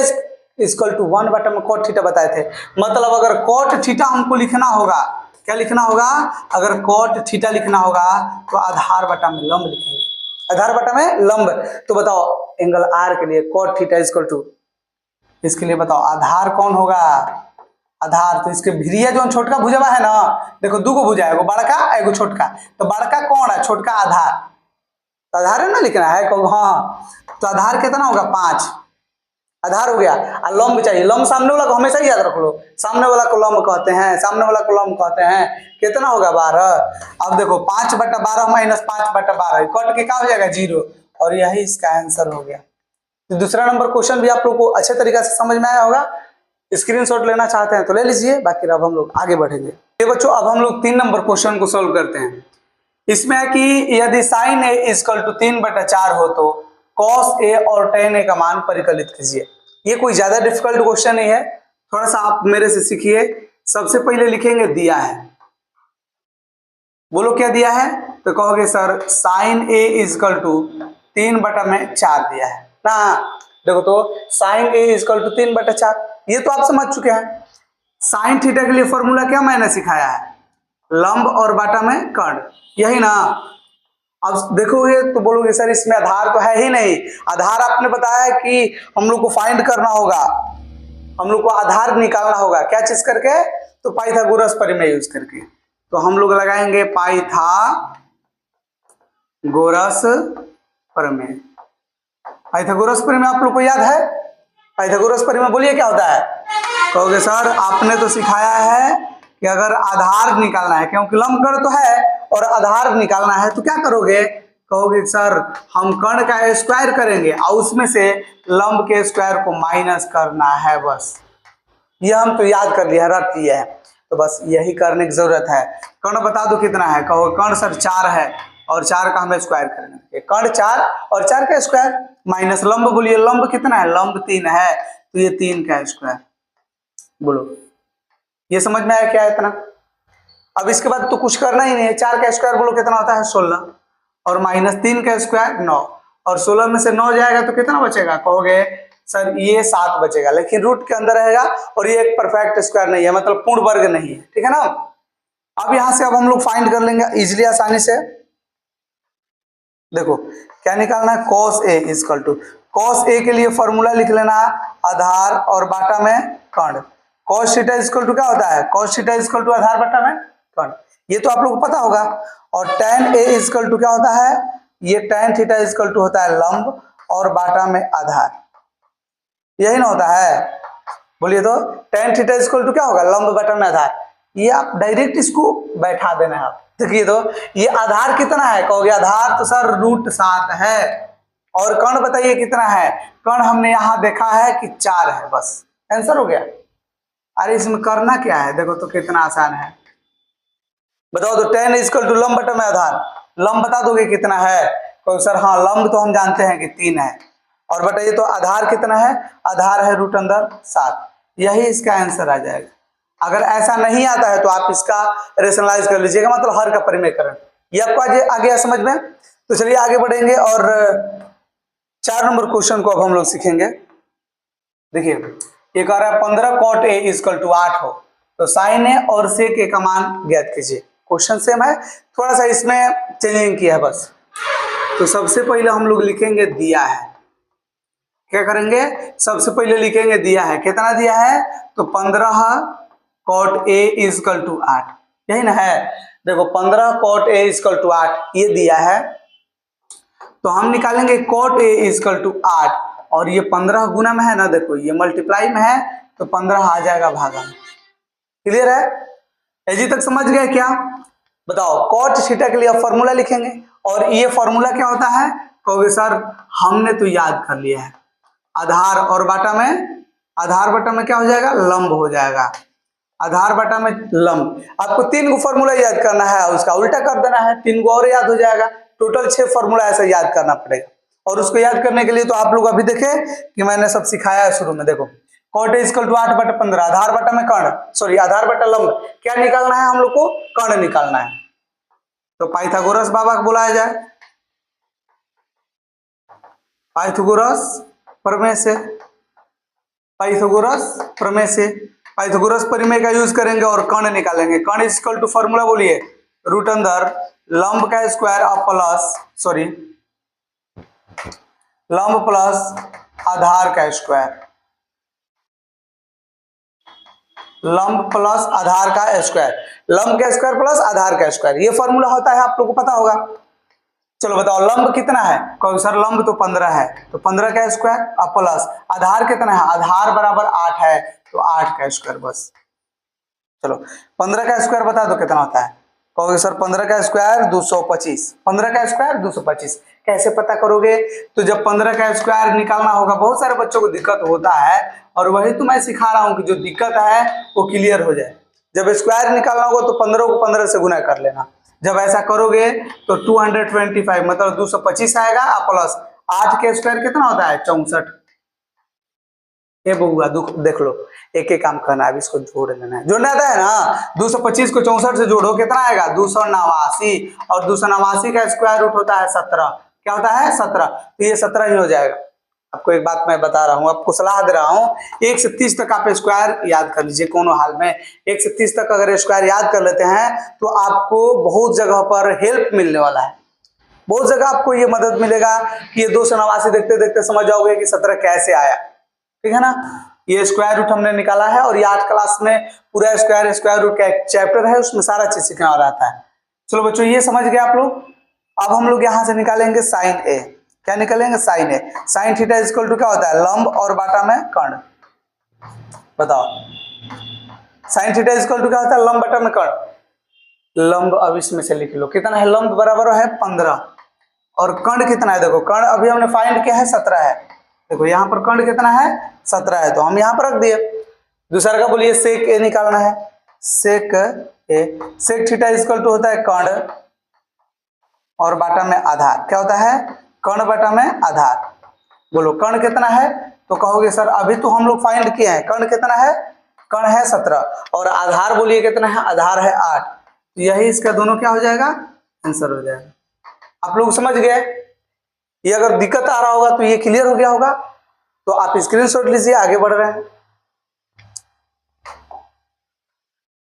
इक्वल टू 1 बटा में कॉट थीटा बताए थे। मतलब अगर कॉट थीटा हमको लिखना होगा, क्या लिखना होगा? अगर कॉट थीटा लिखना होगा तो आधार बटा में लंब लिखेंगे, आधार बटा में लंब। तो बताओ एंगल आर के लिए कॉट थीटा इक्वल टू, इसके लिए बताओ आधार कौन होगा? आधार तो इसके भिरिया जो छोटका भुजवा है ना, देखो दो गो भुजा है, एगो बड़का एगो छोटका, तो बड़का कौन है? छोटका आधार। तो आधार है ना लिखना है, कहो हाँ। तो आधार कितना होगा? 5 आधार हो गया। और लंब चाहिए, लंब सामने वाला को हमेशा ही याद रख लो, सामने वाला को लंब कहते हैं, सामने वाला को लंब कहते हैं। कितना होगा? 12। अब देखो 5 बटा 12 माइनस 5 बटा 12 कट के क्या हो जाएगा? 0। और यही इसका आंसर हो गया। तो दूसरा नंबर क्वेश्चन भी आप लोग को अच्छे तरीके से समझ में आया होगा। स्क्रीनशॉट लेना चाहते हैं तो ले लीजिए, बाकी अब हम लोग आगे बढ़ेंगे। ये बच्चों अब हम लोग 3 नंबर क्वेश्चन को सोल्व करते हैं। इसमें है कि यदि साइन ए इक्वल टू 3/4 हो तो कॉस ए और tan ए का मान परिकलित कीजिए। ये कोई ज्यादा डिफिकल्ट क्वेश्चन नहीं है, थोड़ा सा आप मेरे से सीखिए। सबसे पहले लिखेंगे दिया है, बोलो क्या दिया है? तो कहोगे sir sine A equal to 3/4 दिया है ना। देखो तो साइन ए इक्वल टू 3/4, ये तो आप समझ चुके हैं। साइन थीटा के लिए फॉर्मूला क्या मैंने सिखाया है? लंब और बाटा में कर्ण, यही ना। अब देखोगे तो बोलोगे सर इसमें आधार तो है ही नहीं। आधार आपने बताया है कि हम लोग को फाइंड करना होगा, हम लोग को आधार निकालना होगा, क्या चीज करके? तो पाइथागोरस प्रमेय यूज करके। तो हम लोग लगाएंगे पाइथागोरस प्रमेय। पाइथागोरस प्रमेय आप लोग को याद है? पाइथागोरस प्रमेय बोलिए क्या होता है? कहोगे सर आपने तो सिखाया है कि अगर आधार निकालना है, क्योंकि लंब कर्ण तो है और आधार निकालना है, तो क्या करोगे? कहोगे सर हम कर्ण का स्क्वायर करेंगे और उसमें से लंब के स्क्वायर को माइनस करना है, बस ये हम तो याद कर लिया, रट लिया है। तो बस यही करने की जरूरत है। कर्ण बता दो कितना है? कहो कर्ण सर 4 है और 4 का हमें स्क्वायर करना है। कर्ण 4 और 4 का स्क्वायर माइनस लंब, बोलिए लंब कितना है? लंब 3 है, तो ये 3 का स्क्वायर। बोलो ये समझ में आया क्या है इतना? अब इसके बाद तो कुछ करना ही नहीं है। 4 का स्क्वायर बोलो कितना होता है? 16, और माइनस 3 का स्क्वायर 9, और 16 में से 9 जाएगा तो कितना बचेगा? कहोगे सर ये 7 बचेगा, लेकिन रूट के अंदर रहेगा और ये एक परफेक्ट स्क्वायर नहीं है, मतलब पूर्ण वर्ग नहीं है, ठीक है ना। अब यहां से अब हम लोग फाइंड कर लेंगे इजिली, आसानी से। देखो क्या निकालना है? Cos A equal to, cos A के लिए फॉर्मूला लिख लेना आधार और बाटा में कर्ण। कॉस थीटा इक्वल टू क्या होता है? कॉस थीटा इक्वल टू आधार बटा में कर्ण, ये तो आप लोग को पता होगा। और tan ए इक्वल टू क्या होता है? ये tan थीटा इक्वल टू होता है लंब और बाटा में आधार, यही ना होता है? बोलिए तो tan थीटा इक्वल टू क्या होगा? लंब बटा में आधार। ये आप डायरेक्ट इसको बैठा देना है। आप देखिए तो ये आधार कितना है? कहोगे आधार तो सर √7 है, और कर्ण बताइए कितना है? कर्ण हमने यहां देखा है कि 4 है, बस आंसर हो गया। अरे इसमें करना क्या है? देखो तो कितना आसान है, बताओ तो tan इक्वल टू लंब बटा में आधार। लंब बता दोगे कितना है? कहोगे सर हाँ लंब तो हम जानते हैं कि 3 है, और बताइए तो आधार कितना है? आधार है √7, यही इसका आंसर आ जाएगा। अगर ऐसा नहीं आता है तो आप इसका रेशनलाइज कर लीजिएगा, मतलब हर का परिमेयकरण। ये आपको आ गया समझ में? तो चलिए आगे बढ़ेंगे और 4 नंबर क्वेश्चन को अब हम लोग सीखेंगे। देखिए ये कह रहा है 15 cot a इक्वल टू 8 हो तो साइन ए और सेक ए का मान ज्ञात कीजिए। क्वेश्चन सेम है, थोड़ा सा इसमें चेंजिंग किया है बस। तो सबसे पहले हम लोग लिखेंगे दिया है। क्या करेंगे? सबसे पहले लिखेंगे दिया है। कितना दिया है? तो 15 cot a इक्वल टू 8, यही ना है। देखो 15 cot a इक्वल टू 8 ये दिया है, तो हम निकालेंगे cot a इक्वल टू 8, और ये 15 गुना में है ना, देखो ये मल्टीप्लाई में है तो 15 आ जाएगा भागा में। क्लियर है? एजी तक समझ गए क्या? बताओ cot थीटा के लिए फॉर्मूला लिखेंगे, और ये फॉर्मूला क्या होता है, कहोगे सर हमने तो याद कर लिया है, आधार और बाटा में, आधार बटा में क्या हो जाएगा, लंब हो जाएगा, आधार बटा में लंब। आपको 3 गो फॉर्मूला याद करना है, उसका उल्टा कर देना है, 3 गो और याद हो जाएगा, टोटल 6 फॉर्मूला ऐसा याद करना पड़ेगा। और उसको याद करने के लिए तो आप लोग अभी देखे कि मैंने सब सिखाया है शुरू में, देखो कॉट इक्वल टू 8/15, आधार बटा में कर्ण, सॉरी आधार बटा लंब, क्या निकालना है हम लोग को, कर्ण निकालना है। तो पाइथागोरस बाबा को बुलाया जाए, पाइथागोरस प्रमेय से, पाइथागोरस प्रमेय से, पाइथागोरस प्रमेय का यूज करेंगे और कर्ण निकालेंगे। कर्ण इक्वल टू फॉर्मूला बोलिए, रूट अंदर लंब का स्क्वायर और प्लस, सॉरी लंब प्लस आधार का स्क्वायर, लंब प्लस आधार का स्क्वायर, लंब का स्क्वायर प्लस आधार का स्क्वायर, ये फॉर्मूला होता है, आप लोगों को पता होगा। चलो बताओ लंब कितना है, कहो सर लंब तो 15 है, तो 15 का स्क्वायर और प्लस आधार कितना है, आधार बराबर 8 है, तो 8 का स्क्वायर बस। चलो 15 का स्क्वायर बता दो कितना होता है, कहोगे सर 15 का स्क्वायर 225, 15 का स्क्वायर 225, कैसे पता करोगे, तो जब 15 का स्क्वायर निकालना होगा, बहुत सारे बच्चों को दिक्कत होता है, और वही तो मैं सिखा रहा हूं कि जो दिक्कत है वो क्लियर हो जाए। जब स्क्वायर निकालना होगा तो 15 को 15 से गुना कर लेना, जब ऐसा करोगे तो 225 मतलब 225 आएगा, प्लस 8 के स्क्वायर कितना होता है 64। ये बहुआ देख लो, एक एक काम करना है, इसको जोड़ लेना है, जोड़ना आता है ना, 225 को 64 से जोड़ो कितना आएगा 289, और 289 का स्क्वायर रूट होता है 17, क्या होता है 17, तो ये 17 ही हो जाएगा। आपको एक बात मैं बता रहा हूँ, आपको सलाह दे रहा हूँ, 1 से 30 तक आप स्क्वायर याद कर लीजिए, कोनो हाल में 1 से 30 तक अगर स्क्वायर याद कर लेते हैं तो आपको बहुत जगह पर हेल्प मिलने वाला है, बहुत जगह आपको ये मदद मिलेगा कि ये 289 देखते देखते समझ जाओगे कि 17 कैसे आया, ठीक है ना। ये स्क्वायर रूट हमने निकाला है, और ये 8 क्लास में पूरा स्क्वायर रूट का एक चैप्टर है, उसमें सारा चीज सीखना रहता है। चलो बच्चों ये समझ गए आप लोग। अब हम लोग यहां से निकालेंगे साइन ए, क्या निकालेंगे sine A, sine theta equal to क्या होता है, लंब और बाटा में कर्ण, बताओ साइन थीटा इक्वल टू क्या होता है, लंब बटा में कर्ण, लंब अब इसमें से लिख लो कितना है, लंब बराबर है 15, और कर्ण कितना है, देखो कर्ण अभी हमने फाइंड किया है 17 है, देखो यहाँ पर कर्ण कितना है 17 है, तो हम यहाँ पर रख दिए। दूसरा का बोलिए सेक ए निकालना है, सेक ए, सेक थीटा इक्वल टू होता है कर्ण और बाटा में आधार, क्या होता है कर्ण बाटा में आधार। बोलो कर्ण कितना है, तो कहोगे सर अभी तो हम लोग फाइंड किए हैं, कर्ण कितना है, कर्ण है 17, और आधार बोलिए कितना है, आधार है 8, तो यही इसका दोनों क्या हो जाएगा, आंसर हो जाएगा। आप लोग समझ गए, ये अगर दिक्कत आ रहा होगा तो ये क्लियर हो गया होगा, तो आप स्क्रीनशॉट लीजिए, आगे बढ़ रहे हैं।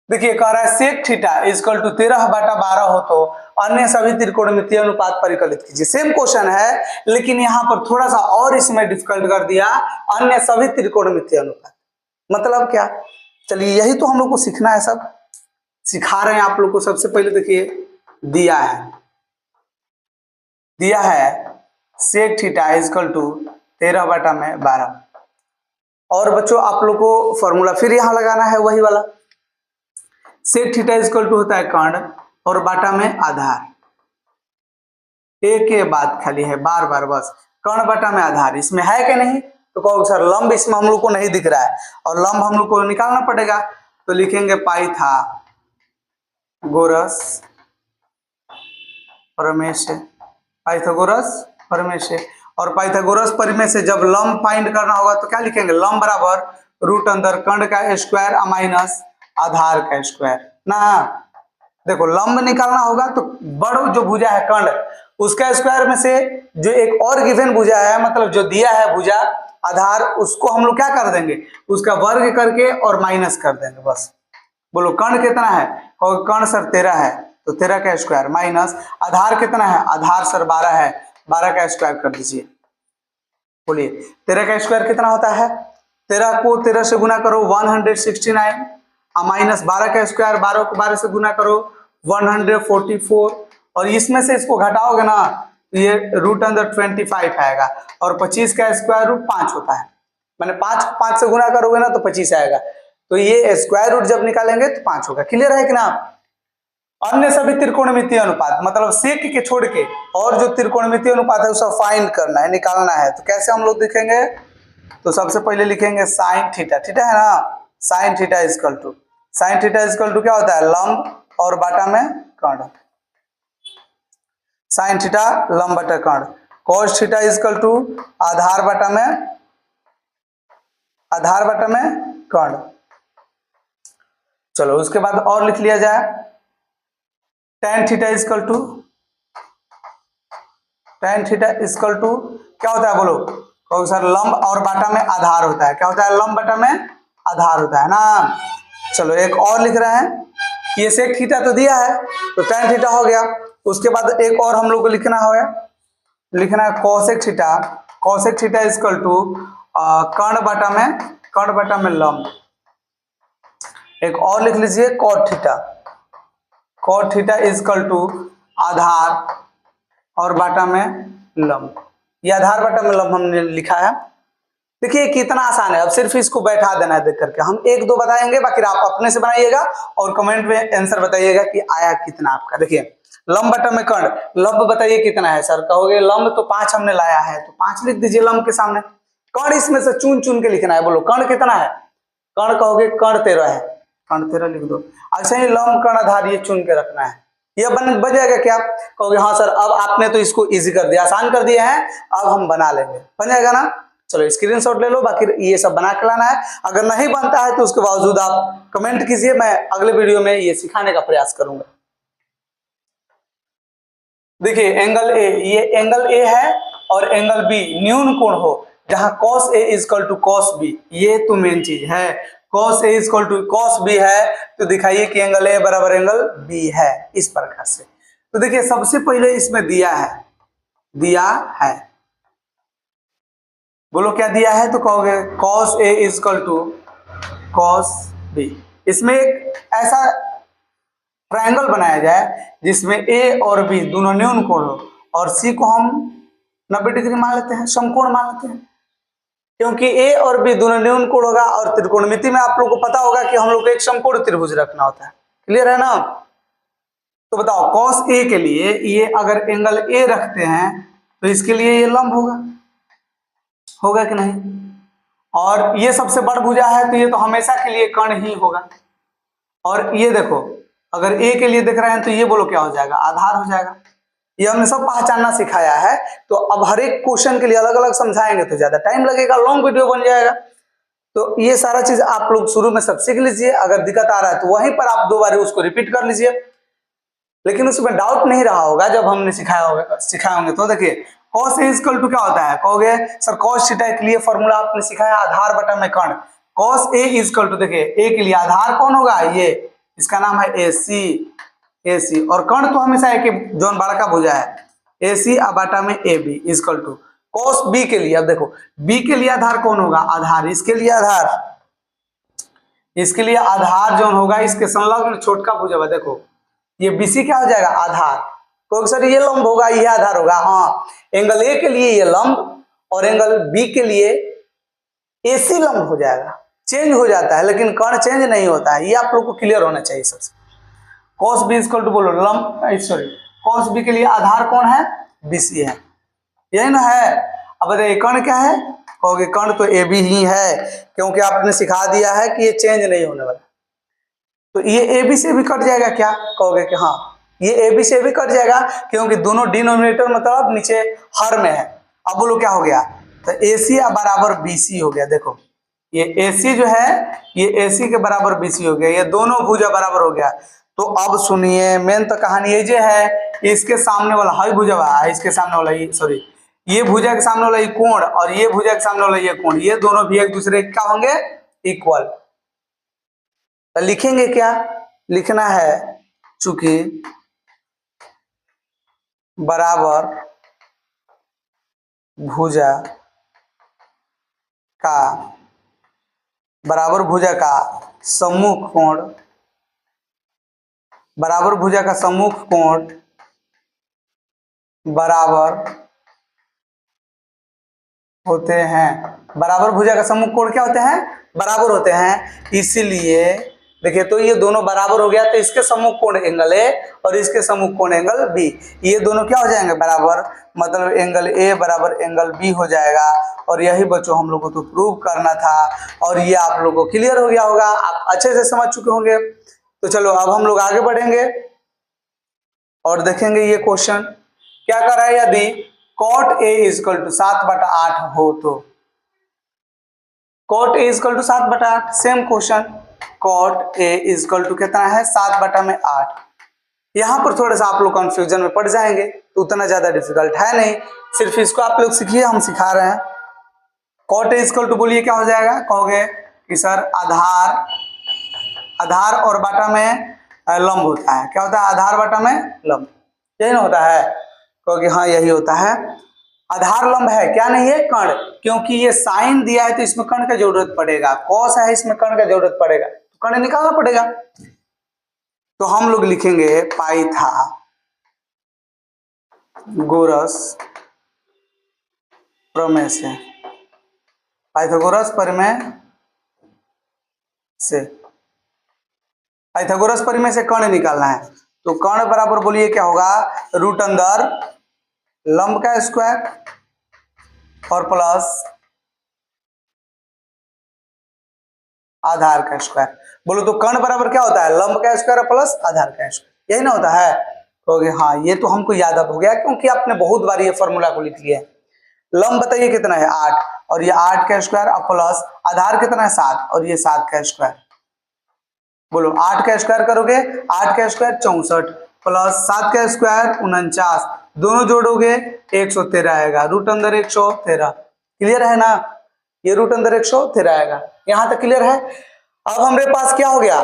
देखिए कह रहा है सेक थीटा इक्वल टू 13/12 हो तो अन्य सभी त्रिकोणमितीय अनुपात परिकलित कीजिए। सेम क्वेश्चन है, लेकिन यहां पर थोड़ा सा और इसमें डिफिकल्ट कर दिया, अन्य सभी त्रिकोणमितीय अनुपात मतलब क्या, चलिए यही तो हम लोग को सीखना है, सब सिखा रहे हैं आप लोग को। सबसे पहले देखिए दिया है सेक थीटा इक्वल टू 13/12, और बच्चों आप लोग को फॉर्मूला फिर यहां लगाना है वही वाला, सेक थीटा इक्वल टू होता है कर्ण और बाटा में आधार, एक के बाद खाली है बार बार बस, कर्ण बाटा में आधार, इसमें है कि नहीं, तो कहो सर लंब इसमें हम लोग को नहीं दिख रहा है, और लंब हम लोग को निकालना पड़ेगा, तो लिखेंगे पाइथागोरस प्रमेय से, पाइथागोरस प्रमेय से, और पाइथागोरस प्रमेय से जब लंब फाइंड करना होगा तो क्या लिखेंगे, लंब बराबर रूट अंदर कर्ण का स्क्वायर माइनस आधार का स्क्वायर ना। देखो लंब निकालना होगा तो बड़ जो भुजा है कर्ण, उसका स्क्वायर में से जो एक और गिवन भुजा है, मतलब जो दिया है भुजा आधार, उसको हम लोग क्या कर देंगे, उसका वर्ग करके और माइनस कर देंगे बस। बोलो कर्ण कितना है, कर्ण सर 13 है, तो 13 का स्क्वायर माइनस आधार कितना है, आधार सर 12 है, 12 का स्क्वायर कर दीजिए। बोलिए 13 का स्क्वायर कितना होता है, 13 को 13 से गुना करो 169, माइनस 12 का स्क्वायर 12 को 12 से गुना करो 144, और इसमें से इसको घटाओगे ना तो ये रूट अंदर 25 आएगा, और 25 का स्क्वायर रूट 5 होता है, मैंने 5 से गुना करोगे ना तो 25 आएगा, तो ये स्क्वायर रूट जब निकालेंगे तो 5 होगा। क्लियर है कि ना। अन्य सभी त्रिकोणमितीय अनुपात, मतलब सेक के छोड़ के और जो त्रिकोणमितीय अनुपात है उसका फाइंड करना है, निकालना है। तो कैसे हम लोग लिखेंगे, तो सबसे पहले लिखेंगे साइन थीटा, थीटा है ना, sine theta equal to, sine theta equal to क्या होता है, लंब और बाटा में कर्ण, साइन थीटा लंब बटा कर्ण। कॉस थीटा इजकल टू आधार बटा में कर्ण। चलो उसके बाद और लिख लिया जाए, tan theta equal to, tan theta equal to क्या होता है बोलो, तो सर लंब और बाटा में आधार होता है, क्या होता है, लंब बटा में आधार होता है ना। चलो एक और लिख रहे हैं, ये सेक थीटा तो दिया है तो tan थीटा हो गया। उसके बाद एक और हम लोग को लिखना है cosec theta, cosec theta equal to कर्ण बटा में लंब। एक और लिख लीजिए cot theta, cot theta equal to आधार और बाटा में लंब। ये आधार बाटा में लंब हमने लिखा है। देखिए कितना आसान है, अब सिर्फ इसको बैठा देना है देख करके। हम एक दो बताएंगे, बाकी आप अपने से बनाइएगा और कमेंट में आंसर बताइएगा कि आया कितना आपका। देखिए लंब बटा में कर्ण, लंब बताइए कितना है सर, कहोगे लंब तो 5 हमने लाया है तो 5 लिख दीजिए लंब के सामने। कर्ण इसमें से चुन चुन के लिखना है, बोलो कर्ण कितना है, कर्ण कहोगे कर्ण 13 है, कर्ण 13 लिख दो। अच्छा ये लंब कर्ण आधार ये चुन के रखना है, ये बन जाएगा क्या, कहोगे हाँ सर अब आपने तो इसको इजी कर दिया, आसान कर दिया है, अब हम बना लेंगे, बन जाएगा ना। चलो स्क्रीनशॉट ले लो, बाकी ये सब बना के लाना है। अगर नहीं बनता है तो उसके बावजूद आप कमेंट कीजिए, मैं अगले वीडियो में ये सिखाने का प्रयास करूंगा। देखिए एंगल ए, ये एंगल ए है और एंगल बी न्यून कोण हो, जहां cos A equal to cos B, ये तो मेन चीज है। cos A equal to cos B है तो दिखाइए कि एंगल ए बराबर एंगल बी है, इस प्रकार से। तो देखिए सबसे पहले इसमें दिया है, बोलो क्या दिया है, तो कहोगे cos A equal to cos B। इसमें एक ऐसा ट्रायंगल बनाया जाए जिसमें A और B दोनों न्यून कोण हो और C को हम 90 डिग्री मान लेते हैं, समकोण मान लेते हैं, क्योंकि A और B दोनों न्यून कोण होगा। और त्रिकोणमिति में आप लोगों को पता होगा कि हम लोग को एक समकोण त्रिभुज रखना होता है, क्लियर है ना। तो बताओ cos A के लिए ये अगर एंगल A रखते हैं तो इसके लिए ये लंब होगा कि नहीं, और ये सबसे बड़ भुजा है तो ये तो हमेशा के लिए कर्ण ही होगा। और ये देखो अगर A के लिए देख रहे हैं तो ये बोलो क्या हो जाएगा, आधार हो जाएगा। ये हमने सब पहचानना सिखाया है, तो अब हर एक क्वेश्चन के लिए अलग अलग समझाएंगे तो ज्यादा टाइम लगेगा, लॉन्ग वीडियो बन जाएगा। तो ये सारा चीज आप लोग शुरू में सब सीख लीजिए, अगर दिक्कत आ रहा है तो वहीं पर आप 2 बार उसको रिपीट कर लीजिए। लेकिन उसमें डाउट नहीं रहा होगा जब हमने सिखाए होंगे। तो देखिए cos A इजकल टू क्या होता है, कहोगे सर cos थीटा के लिए फॉर्मूला आपने सिखाया आधार बटा में कर्ण। cos A इजकल टू देखिए A के लिए आधार कौन होगा, ये इसका नाम है AC, और कर्ण तो हमेशा एक जोन बड़ा भुजा है AC बटा में AB equal to cos B के लिए। अब देखो B के लिए आधार कौन होगा, आधार, इसके लिए आधार जोन होगा इसके संलग्न छोटका भुजा। देखो ये BC क्या हो जाएगा, आधार, तो सर ये लंब होगा ये आधार होगा, हाँ एंगल A के लिए ये लंब और एंगल B के लिए AC लंब हो जाएगा, चेंज हो जाता है लेकिन कर्ण चेंज नहीं होता है, ये आप लोग को क्लियर होना चाहिए सबसे। cos B इजकल टू बोलो लंब, सॉरी cos B के लिए आधार कौन है, BC है, यही ना है। अब बताइए कर्ण क्या है, कहोगे कर्ण तो AB ही है, क्योंकि आपने सिखा दिया है कि ये चेंज नहीं होने वाला। तो ये AB से भी कट जाएगा क्या, कहोगे कि हाँ ये AB से भी कट जाएगा, क्योंकि दोनों डिनोमिनेटर मतलब नीचे हर में है। अब बोलो क्या हो गया, तो AC बराबर BC हो गया। देखो ये AC जो है ये AC के बराबर BC हो गया, ये दोनों भुजा बराबर हो गया। तो अब सुनिए मेन तो कहानी ये जो है, इसके सामने वाला हाई भुजा है, इसके सामने वाला ये सॉरी ये भुजा के सामने वाला ये कोण और ये भुजा के सामने वाला ये कोण, ये दोनों भी एक दूसरे क्या होंगे, इक्वल। तो लिखेंगे क्या, लिखना है चूंकि बराबर भुजा का सम्मुख कोण, बराबर भुजा का सम्मुख कोण बराबर होते हैं। बराबर भुजा का सम्मुख कोण क्या होते हैं, बराबर होते हैं, इसलिए देखिए तो ये दोनों बराबर हो गया, तो इसके सम्मुख कोण एंगल ए और इसके सम्मुख कोण एंगल बी, ये दोनों क्या हो जाएंगे बराबर, मतलब एंगल ए बराबर एंगल बी हो जाएगा। और यही बच्चों हम लोग को तो प्रूव करना था, और ये आप लोगों को क्लियर हो गया होगा, आप अच्छे से समझ चुके होंगे। तो चलो अब हम लोग आगे बढ़ेंगे और देखेंगे ये क्वेश्चन क्या कर रहा है। यदि cot a इक्वल टू 7/8 हो तो cot a equal to 7/8, same question, cot a equal to कितना है 7/8। यहाँ पर थोड़ा सा आप लोग कंफ्यूजन में पड़ जाएंगे, तो उतना ज्यादा डिफिकल्ट है नहीं, सिर्फ इसको आप लोग सीखिए, हम सिखा रहे हैं। cot a इक्वल टू बोलिए क्या हो जाएगा, कहोगे कि सर आधार और बाटा में लंब होता है, क्या होता है आधार बाटा में लंब, यही ना होता है, कहोगे हाँ यही होता है। आधार लंब है, क्या नहीं है कर्ण, क्योंकि ये साइन दिया है तो इसमें कर्ण का जरूरत पड़ेगा, कॉस है इसमें कर्ण का जरूरत पड़ेगा, तो कर्ण निकालना पड़ेगा। तो हम लोग लिखेंगे पाइथागोरस प्रमेय से, पाइथागोरस प्रमेय से, पाइथागोरस प्रमेय से कर्ण निकालना है। तो कर्ण बराबर बोलिए क्या होगा, रूट अंदर लंब का स्क्वायर और प्लस आधार का स्क्वायर। बोलो तो कर्ण बराबर क्या होता है, लंब का स्क्वायर प्लस आधार का स्क्वायर, यही ना होता है। कहोगे हाँ ये तो हमको याद हो गया, क्योंकि आपने बहुत बार ये फॉर्मूला को लिख लिया है। लंब बताइए कितना है 8, और ये 8 का स्क्वायर और प्लस आधार कितना है 7, और ये 7 का स्क्वायर। बोलो 8 का स्क्वायर करोगे, 8 का स्क्वायर 64 प्लस 7 का स्क्वायर 49, दोनों जोड़ोगे 113 आएगा, रूट अंदर 113। क्लियर है ना, ये रूट अंदर 113 आएगा, यहां तक क्लियर है। अब हमारे पास क्या हो गया,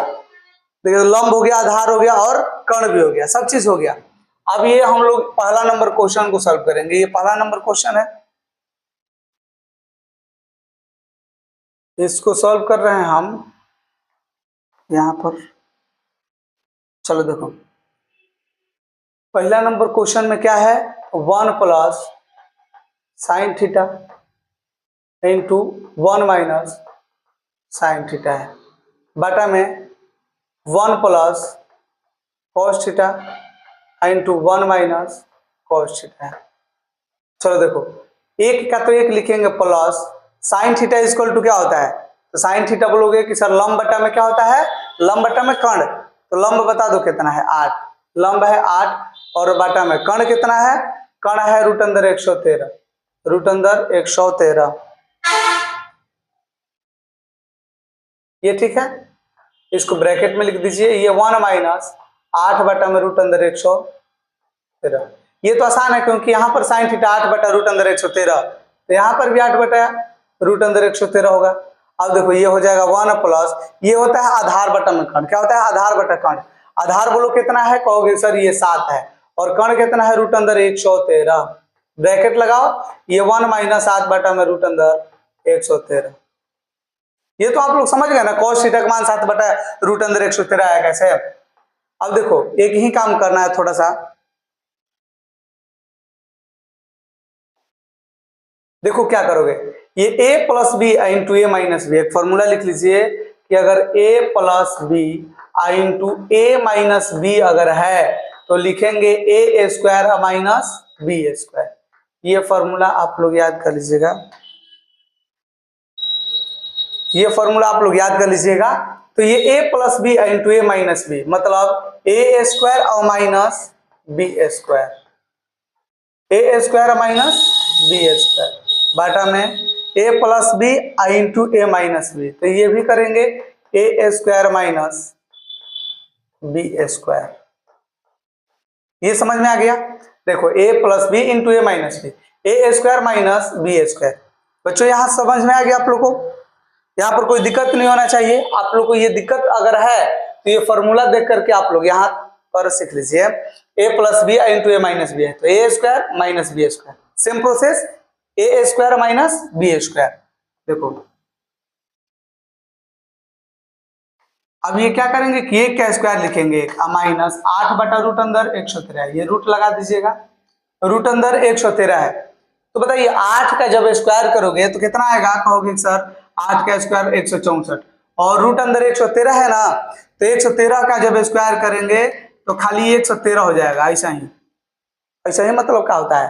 देखिए लंब हो गया, आधार हो गया और कर्ण भी हो गया, सब चीज हो गया। अब ये हम लोग पहला नंबर क्वेश्चन को सॉल्व करेंगे, ये पहला नंबर क्वेश्चन है, इसको सॉल्व कर रहे हैं हम यहां पर। चलो देखो पहला नंबर क्वेश्चन में क्या है, 1 plus sine theta into 1 minus sine theta है, बटा में 1 plus cos theta into 1 minus cos theta है। चलो देखो एक का तो एक लिखेंगे plus sine theta equal to क्या होता है, तो साइन थीटा बोलोगे कि सर लंब बटा में क्या होता है, लंब बटा में कर्ण, तो लंब बता दो कितना है 8, लंब है 8 और बटा में कर्ण कितना है, कर्ण है रूट अंदर 113, रूट अंदर 113, ये ठीक है। इसको ब्रैकेट में लिख दीजिए, ये 1 माइनस 8 बटा में रूट अंदर 113। ये तो आसान है क्योंकि यहाँ पर साइन थीटा 8 बटा रूट अंदर 113, तो यहाँ पर भी 8 बटा रूट अंदर 113 होगा। अब देखो ये हो जाएगा 1 प्लस, ये होता है आधार बटा में कर्ण, क्या होता है आधार बटा कर्ण, आधार बोलो कितना है, कहोगे सर ये 7 है, और कर्ण कितना है रूट अंदर 113, ब्रैकेट लगाओ, ये 1 माइनस 7 बटा में रूट अंदर 113। ये तो आप लोग समझ गए ना, cos थीटा का मान 7 बटा रूट अंदर 113 आया कैसे। अब देखो एक ही काम करना है थोड़ा सा, देखो क्या करोगे, ये a plus B into A minus B, एक फॉर्मूला लिख लीजिए कि अगर a plus B into A minus B अगर है तो लिखेंगे A square minus B square, ये फॉर्मूला आप लोग याद कर लीजिएगा, ये फॉर्मूला आप लोग याद कर लीजिएगा। तो ये a plus B into A minus B मतलब ए स्क्वायर और minus B square, A square minus B square बाटा में a plus B into A minus B, तो ये भी करेंगे A square minus B square, ये समझ में आ गया। देखो a plus B into A minus B, A square minus B square. बच्चों यहाँ समझ में आ गया आप लोग को, यहाँ पर कोई दिक्कत नहीं होना चाहिए। आप लोग को ये दिक्कत अगर है तो ये फॉर्मूला देख करके आप लोग यहाँ पर सीख लीजिए, a plus B into A minus B है तो A square minus B square, same process A square minus B square. देखो अब ये क्या करेंगे कि एक का स्क्वायर लिखेंगे माइनस 8 बटा रूट अंदर 113, ये रूट लगा दीजिएगा, रूट अंदर 113 है। तो बताइए 8 का जब स्क्वायर करोगे तो कितना आएगा, कहोगे सर 8 का स्क्वायर 164, और रूट अंदर 113 है ना, तो 113 का जब स्क्वायर करेंगे तो खाली 113 हो जाएगा। ऐसा ही मतलब क्या होता है।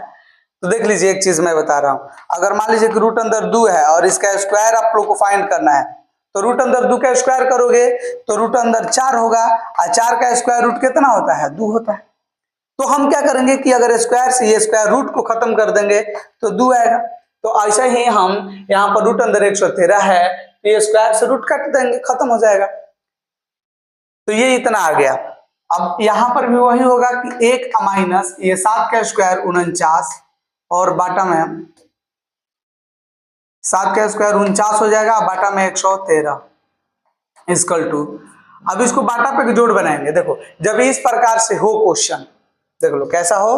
तो देख लीजिए, एक चीज मैं बता रहा हूं, अगर मान लीजिए कि रूट अंदर 2 है और इसका स्क्वायर आप लोग को फाइंड करना है, तो रूट अंदर 2 का स्क्वायर करोगे तो रूट अंदर 4 होगा, और 4 का स्क्वायर रूट कितना होता है, 2 होता है। तो हम क्या करेंगे कि अगर स्क्वायर से ये स्क्वायर रूट को खत्म कर देंगे तो 2 आएगा। तो ऐसा ही हम यहाँ पर रूट अंदर 113 है, तो ये स्क्वायर से रूट काट देंगे, खत्म हो जाएगा। तो ये इतना आ गया। अब यहां पर भी वही होगा कि 1 माइनस ये 7 का स्क्वायर 49 और बाटा में 7 का स्क्वायर 49 हो जाएगा, बाटा में 113 इक्वल टू। अब इसको बाटा पे जोड़ बनाएंगे। देखो जब इस प्रकार से हो क्वेश्चन, देख लो कैसा हो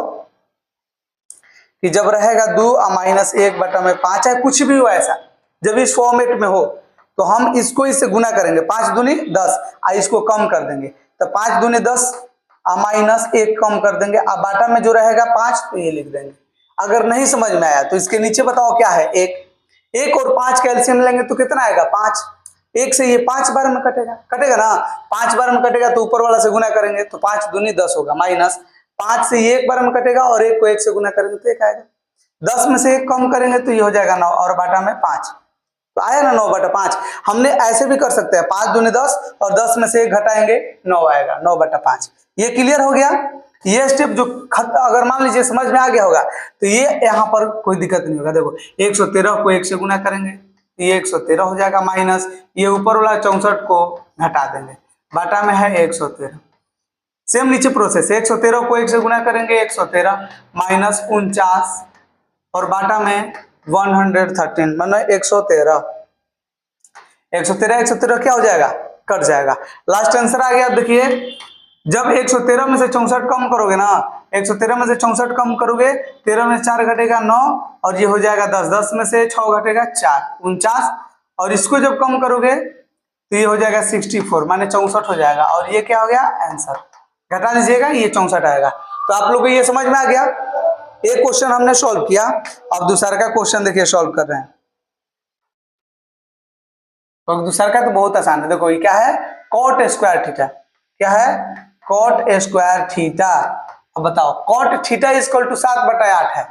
कि जब रहेगा 2 माइनस 1 बटा में 5 है, कुछ भी हो ऐसा, जब इस फॉर्मेट में हो तो हम इसको इससे गुना करेंगे, 5 दूनी 10, इसको कम कर देंगे, तो 5 दूनी 10 माइनस 1 कम कर देंगे, अब बाटा में जो रहेगा 5 तो ये लिख देंगे। अगर नहीं समझ में आया तो इसके नीचे बताओ क्या है, 1 और 5 कैल्शियम लेंगे तो कितना आएगा 5, 1 से ये 5 बार में कटेगा ना, 5 बार में कटेगा तो ऊपर वाला से गुना करेंगे तो 5 दूनी 10 होगा, माइनस 5 से ये 1 बार में कटेगा और 1 को 1 से गुना करेंगे तो 1 आएगा, 10 में से 1 कम करेंगे तो ये हो जाएगा 9 और बाटा में 5, तो आया ना 9 बटा 5। हमने ऐसे भी कर सकते हैं, 5 दूनी 10 और 10 में से 1 घटाएंगे 9 आएगा, 9 बटा 5। ये क्लियर हो गया। ये स्टेप जो अगर मान लीजिए समझ में आ गया होगा तो ये यहाँ पर कोई दिक्कत नहीं होगा। देखो 113 को 1 से गुना करेंगे, ये 113 हो जाएगा, माइनस ये ऊपर वाला 64 को घटा देंगे, बाटा में है 113। सेम नीचे प्रोसेस, 113 को 1 से गुना करेंगे 113 माइनस 49 और बाटा में 113 मतलब 113 क्या हो जाएगा, कट जाएगा। लास्ट आंसर आ गया। देखिए जब 113 में से 64 कम करोगे ना, 113 में से 64 कम करोगे, 13 में 4 घटेगा 9 और ये हो जाएगा 10, 10 में से 6 घटेगा 4, 49 और इसको जब कम करोगे तो ये हो जाएगा 64 माने 64 हो जाएगा और ये क्या हो गया आंसर। घटा दीजिएगा, ये 64 आएगा। तो आप लोग को ये समझ में आ गया। एक क्वेश्चन हमने सॉल्व किया, अब दूसरा का क्वेश्चन देखिए सॉल्व कर रहे हैं। तो दूसरा का तो बहुत आसान है। देखो ये क्या है, कॉट स्क्वायर थीटा, क्या है कॉट स्क्वायर थीटा। अब बताओ कॉट थीटा इक्वल टू 7/8 है,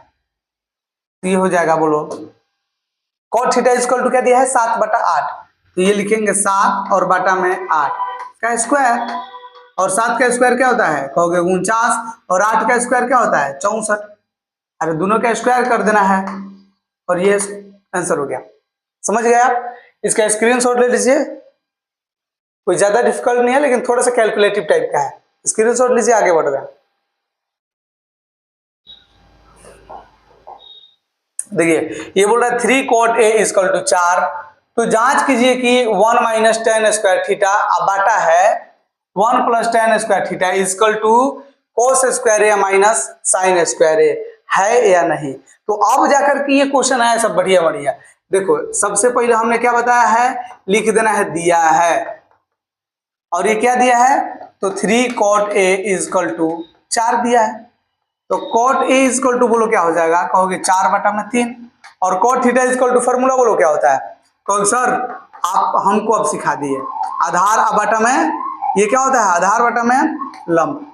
तो ये हो जाएगा, बोलो कॉट थीटा इक्वल टू क्या दिया है 7/8, तो ये लिखेंगे 7 और बाटा में 8 का स्क्वायर, और 7 का स्क्वायर क्या होता है कहोगे 49 और 8 का स्क्वायर क्या होता है 64। अरे दोनों का स्क्वायर कर देना है और ये आंसर हो गया। समझ गए आप। इसका स्क्रीनशॉट ले लीजिए, कोई ज्यादा डिफिकल्ट नहीं है लेकिन थोड़ा सा कैलकुलेटिव टाइप का है। स्क्रीनशॉट लीजिए, आगे बढ़ रहे हैं। देखिए ये बोल रहा है 3 cot A इक्वल टू 4, तो जांच कीजिए कि 1 माइनस टेन स्क्वायर थीटा अब बाटा है 1 plus tan square theta equal to cos square A minus sign square A है या नहीं। तो अब जाकर के ये क्वेश्चन आया सब बढ़िया बढ़िया। देखो सबसे पहले हमने क्या बताया है, लिख देना है दिया है, और ये क्या दिया है तो 3 cot A इक्वल टू 4 दिया है, तो cot A इक्वल टू बोलो क्या हो जाएगा, कहोगे 4/3, और cot theta equal to formula बोलो क्या होता है, कहोगे सर आप हमको अब सिखा दिए, आधार बटा में ये क्या होता है आधार बटा में लंब,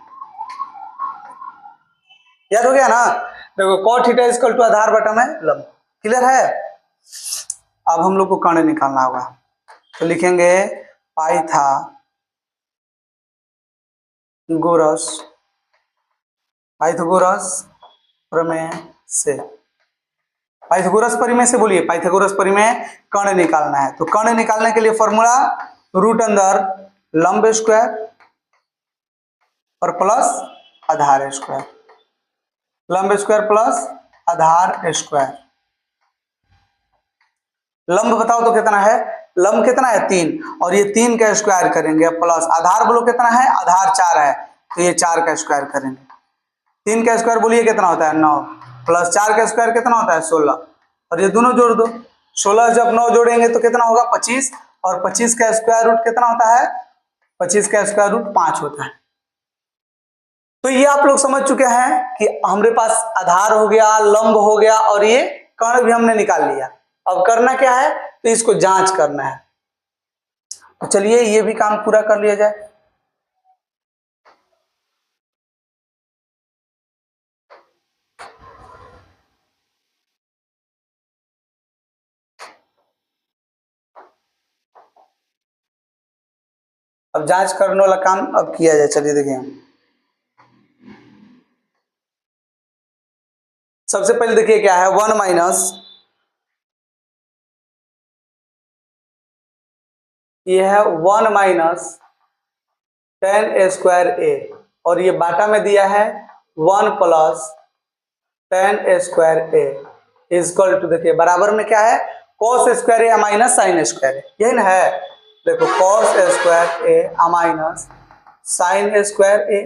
याद हो गया ना। देखो cot थीटा इक्वल टू आधार बटा में लंब, क्लियर है। अब हम लोग को कर्ण निकालना होगा, तो लिखेंगे पाइथागोरस प्रमेय से, पाइथागोरस परिमेय से बोलिए, पाइथागोरस परिमेय कर्ण निकालना है। तो कर्ण निकालने के लिए फॉर्मूला रूट अंदर लंब स्क्वायर और प्लस आधार स्क्वायर, लंब स्क्वायर प्लस आधार स्क्वायर। लंब बताओ तो कितना है, लंब कितना है 3, और ये 3 का स्क्वायर करेंगे, प्लस आधार बोलो कितना है, आधार 4 है तो ये 4 का स्क्वायर करेंगे। 3 का स्क्वायर बोलिए कितना होता है 9, प्लस 4 का स्क्वायर कितना होता है 16, और ये दोनों जोड़ दो, 16 जब 9 जोड़ेंगे तो कितना होगा 25, और 25 का स्क्वायर रूट कितना होता है 25 का स्क्वायर रूट 5 होता है। तो ये आप लोग समझ चुके हैं कि हमारे पास आधार हो गया, लंब हो गया, और ये कर्ण भी हमने निकाल लिया। अब करना क्या है, तो इसको जांच करना है। तो चलिए ये भी काम पूरा कर लिया जाए। अब जांच करने वाला काम अब किया जाए। चलिए देखिए, सबसे पहले देखिए क्या है, 1 माइनस, ये है 1 minus tan A square A, और ये बाटा में दिया है 1 plus tan A square A equal to, देखिए बराबर में क्या है, cos square A minus sign square A, यही ना है। देखो cos square A minus sign square A,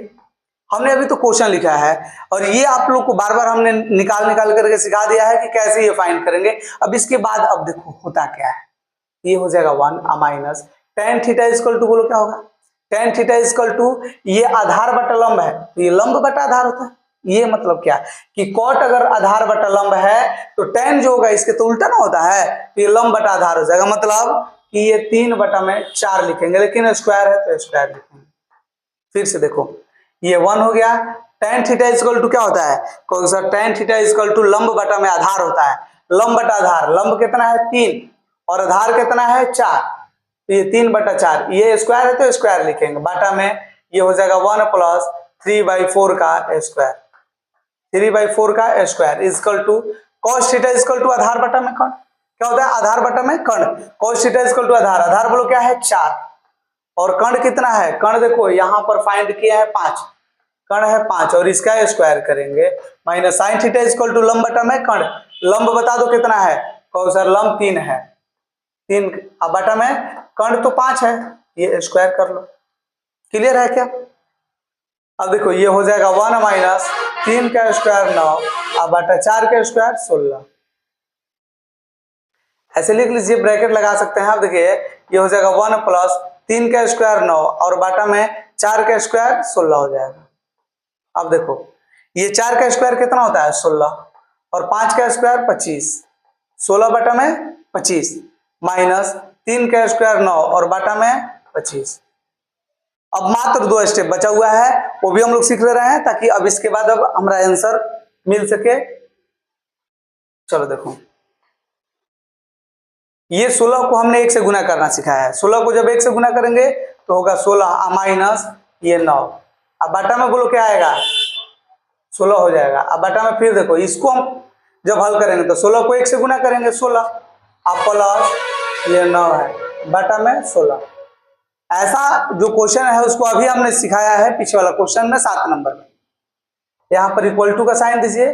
हमने अभी तो क्वेश्चन लिखा है और ये आप लोग को बार बार हमने निकाल निकाल करके सिखा दिया है कि कैसे ये फाइंड करेंगे। अब इसके बाद अब देखो होता क्या है, ये हो जाएगा 1 minus tan theta equal to, बोलो क्या होगा, टेन थीटा इजकल टू, ये आधार बटा लंब है तो ये लंब बटा आधार होता है। ये मतलब क्या कि कॉट अगर आधार बटा लंब है तो टेन जो होगा इसके तो उल्टा ना होता है, तो ये लंब बटा आधार हो जाएगा। मतलब कि ये 3 बटा में 4 लिखेंगे, लेकिन स्क्वायर है तो स्क्वायर लिखेंगे। फिर से देखो ये 1 हो गया, टेन थीटा इजकल टू क्या होता है, कौन सा, टेन थीटा इजकल टू लंब बटा में आधार होता है। लंब बटा आधार, लंब कितना है 3 और आधार कितना है 4, तो ये 3 बटा 4, ये स्क्वायर है तो स्क्वायर लिखेंगे। बाटा में ये हो जाएगा 1 प्लस 3/4 का स्क्वायर, 3/4 का square equal to cos theta equal to आधार बटा में कर्ण, क्या होता है आधार बटा में कर्ण, कॉस थीटा इजकल टू आधार, आधार बोलो क्या है 4, और कर्ण कितना है, कर्ण देखो यहाँ पर फाइंड किया है 5, कर्ण है 5 और इसका स्क्वायर करेंगे, minus sine theta equal to लंब बटा में कर्ण, लंब बता दो कितना है, कहो सर लंब 3 है, 3 बटा में कर्ण तो 5 है, ये स्क्वायर कर लो। क्लियर है क्या। अब देखो ये हो जाएगा 1 माइनस 3 का स्क्वायर 9 बटा 4 का स्क्वायर 16, ऐसे लिख लीजिए, ब्रैकेट लगा सकते हैं। अब देखिए ये हो जाएगा 1 प्लस 3 का स्क्वायर 9 और बाटा में 4 का स्क्वायर 16 हो जाएगा। अब देखो ये 4 का स्क्वायर कितना होता है 16 और 5 का स्क्वायर 25, 16 बटा में 25 माइनस 3 का स्क्वायर 9 और बाटा में 25। अब मात्र 2 स्टेप बचा हुआ है, वो भी हम लोग सीख ले रहे हैं ताकि अब इसके बाद अब हमारा आंसर मिल सके। चलो देखो ये 16 को हमने 1 से गुना करना सिखाया है, 16 को जब 1 से गुना करेंगे तो होगा 16 माइनस ये 9, अब बाटा में बोलो क्या आएगा 16 हो जाएगा। अब बाटा में फिर देखो इसको हम जब हल करेंगे तो 16 को 1 से गुना करेंगे 16, अब प्लस ये 9 है बाटा में 16। ऐसा जो क्वेश्चन है उसको अभी हमने सिखाया है पीछे वाला क्वेश्चन में 7 नंबर में। यहाँ पर इक्वल टू का साइन दीजिए,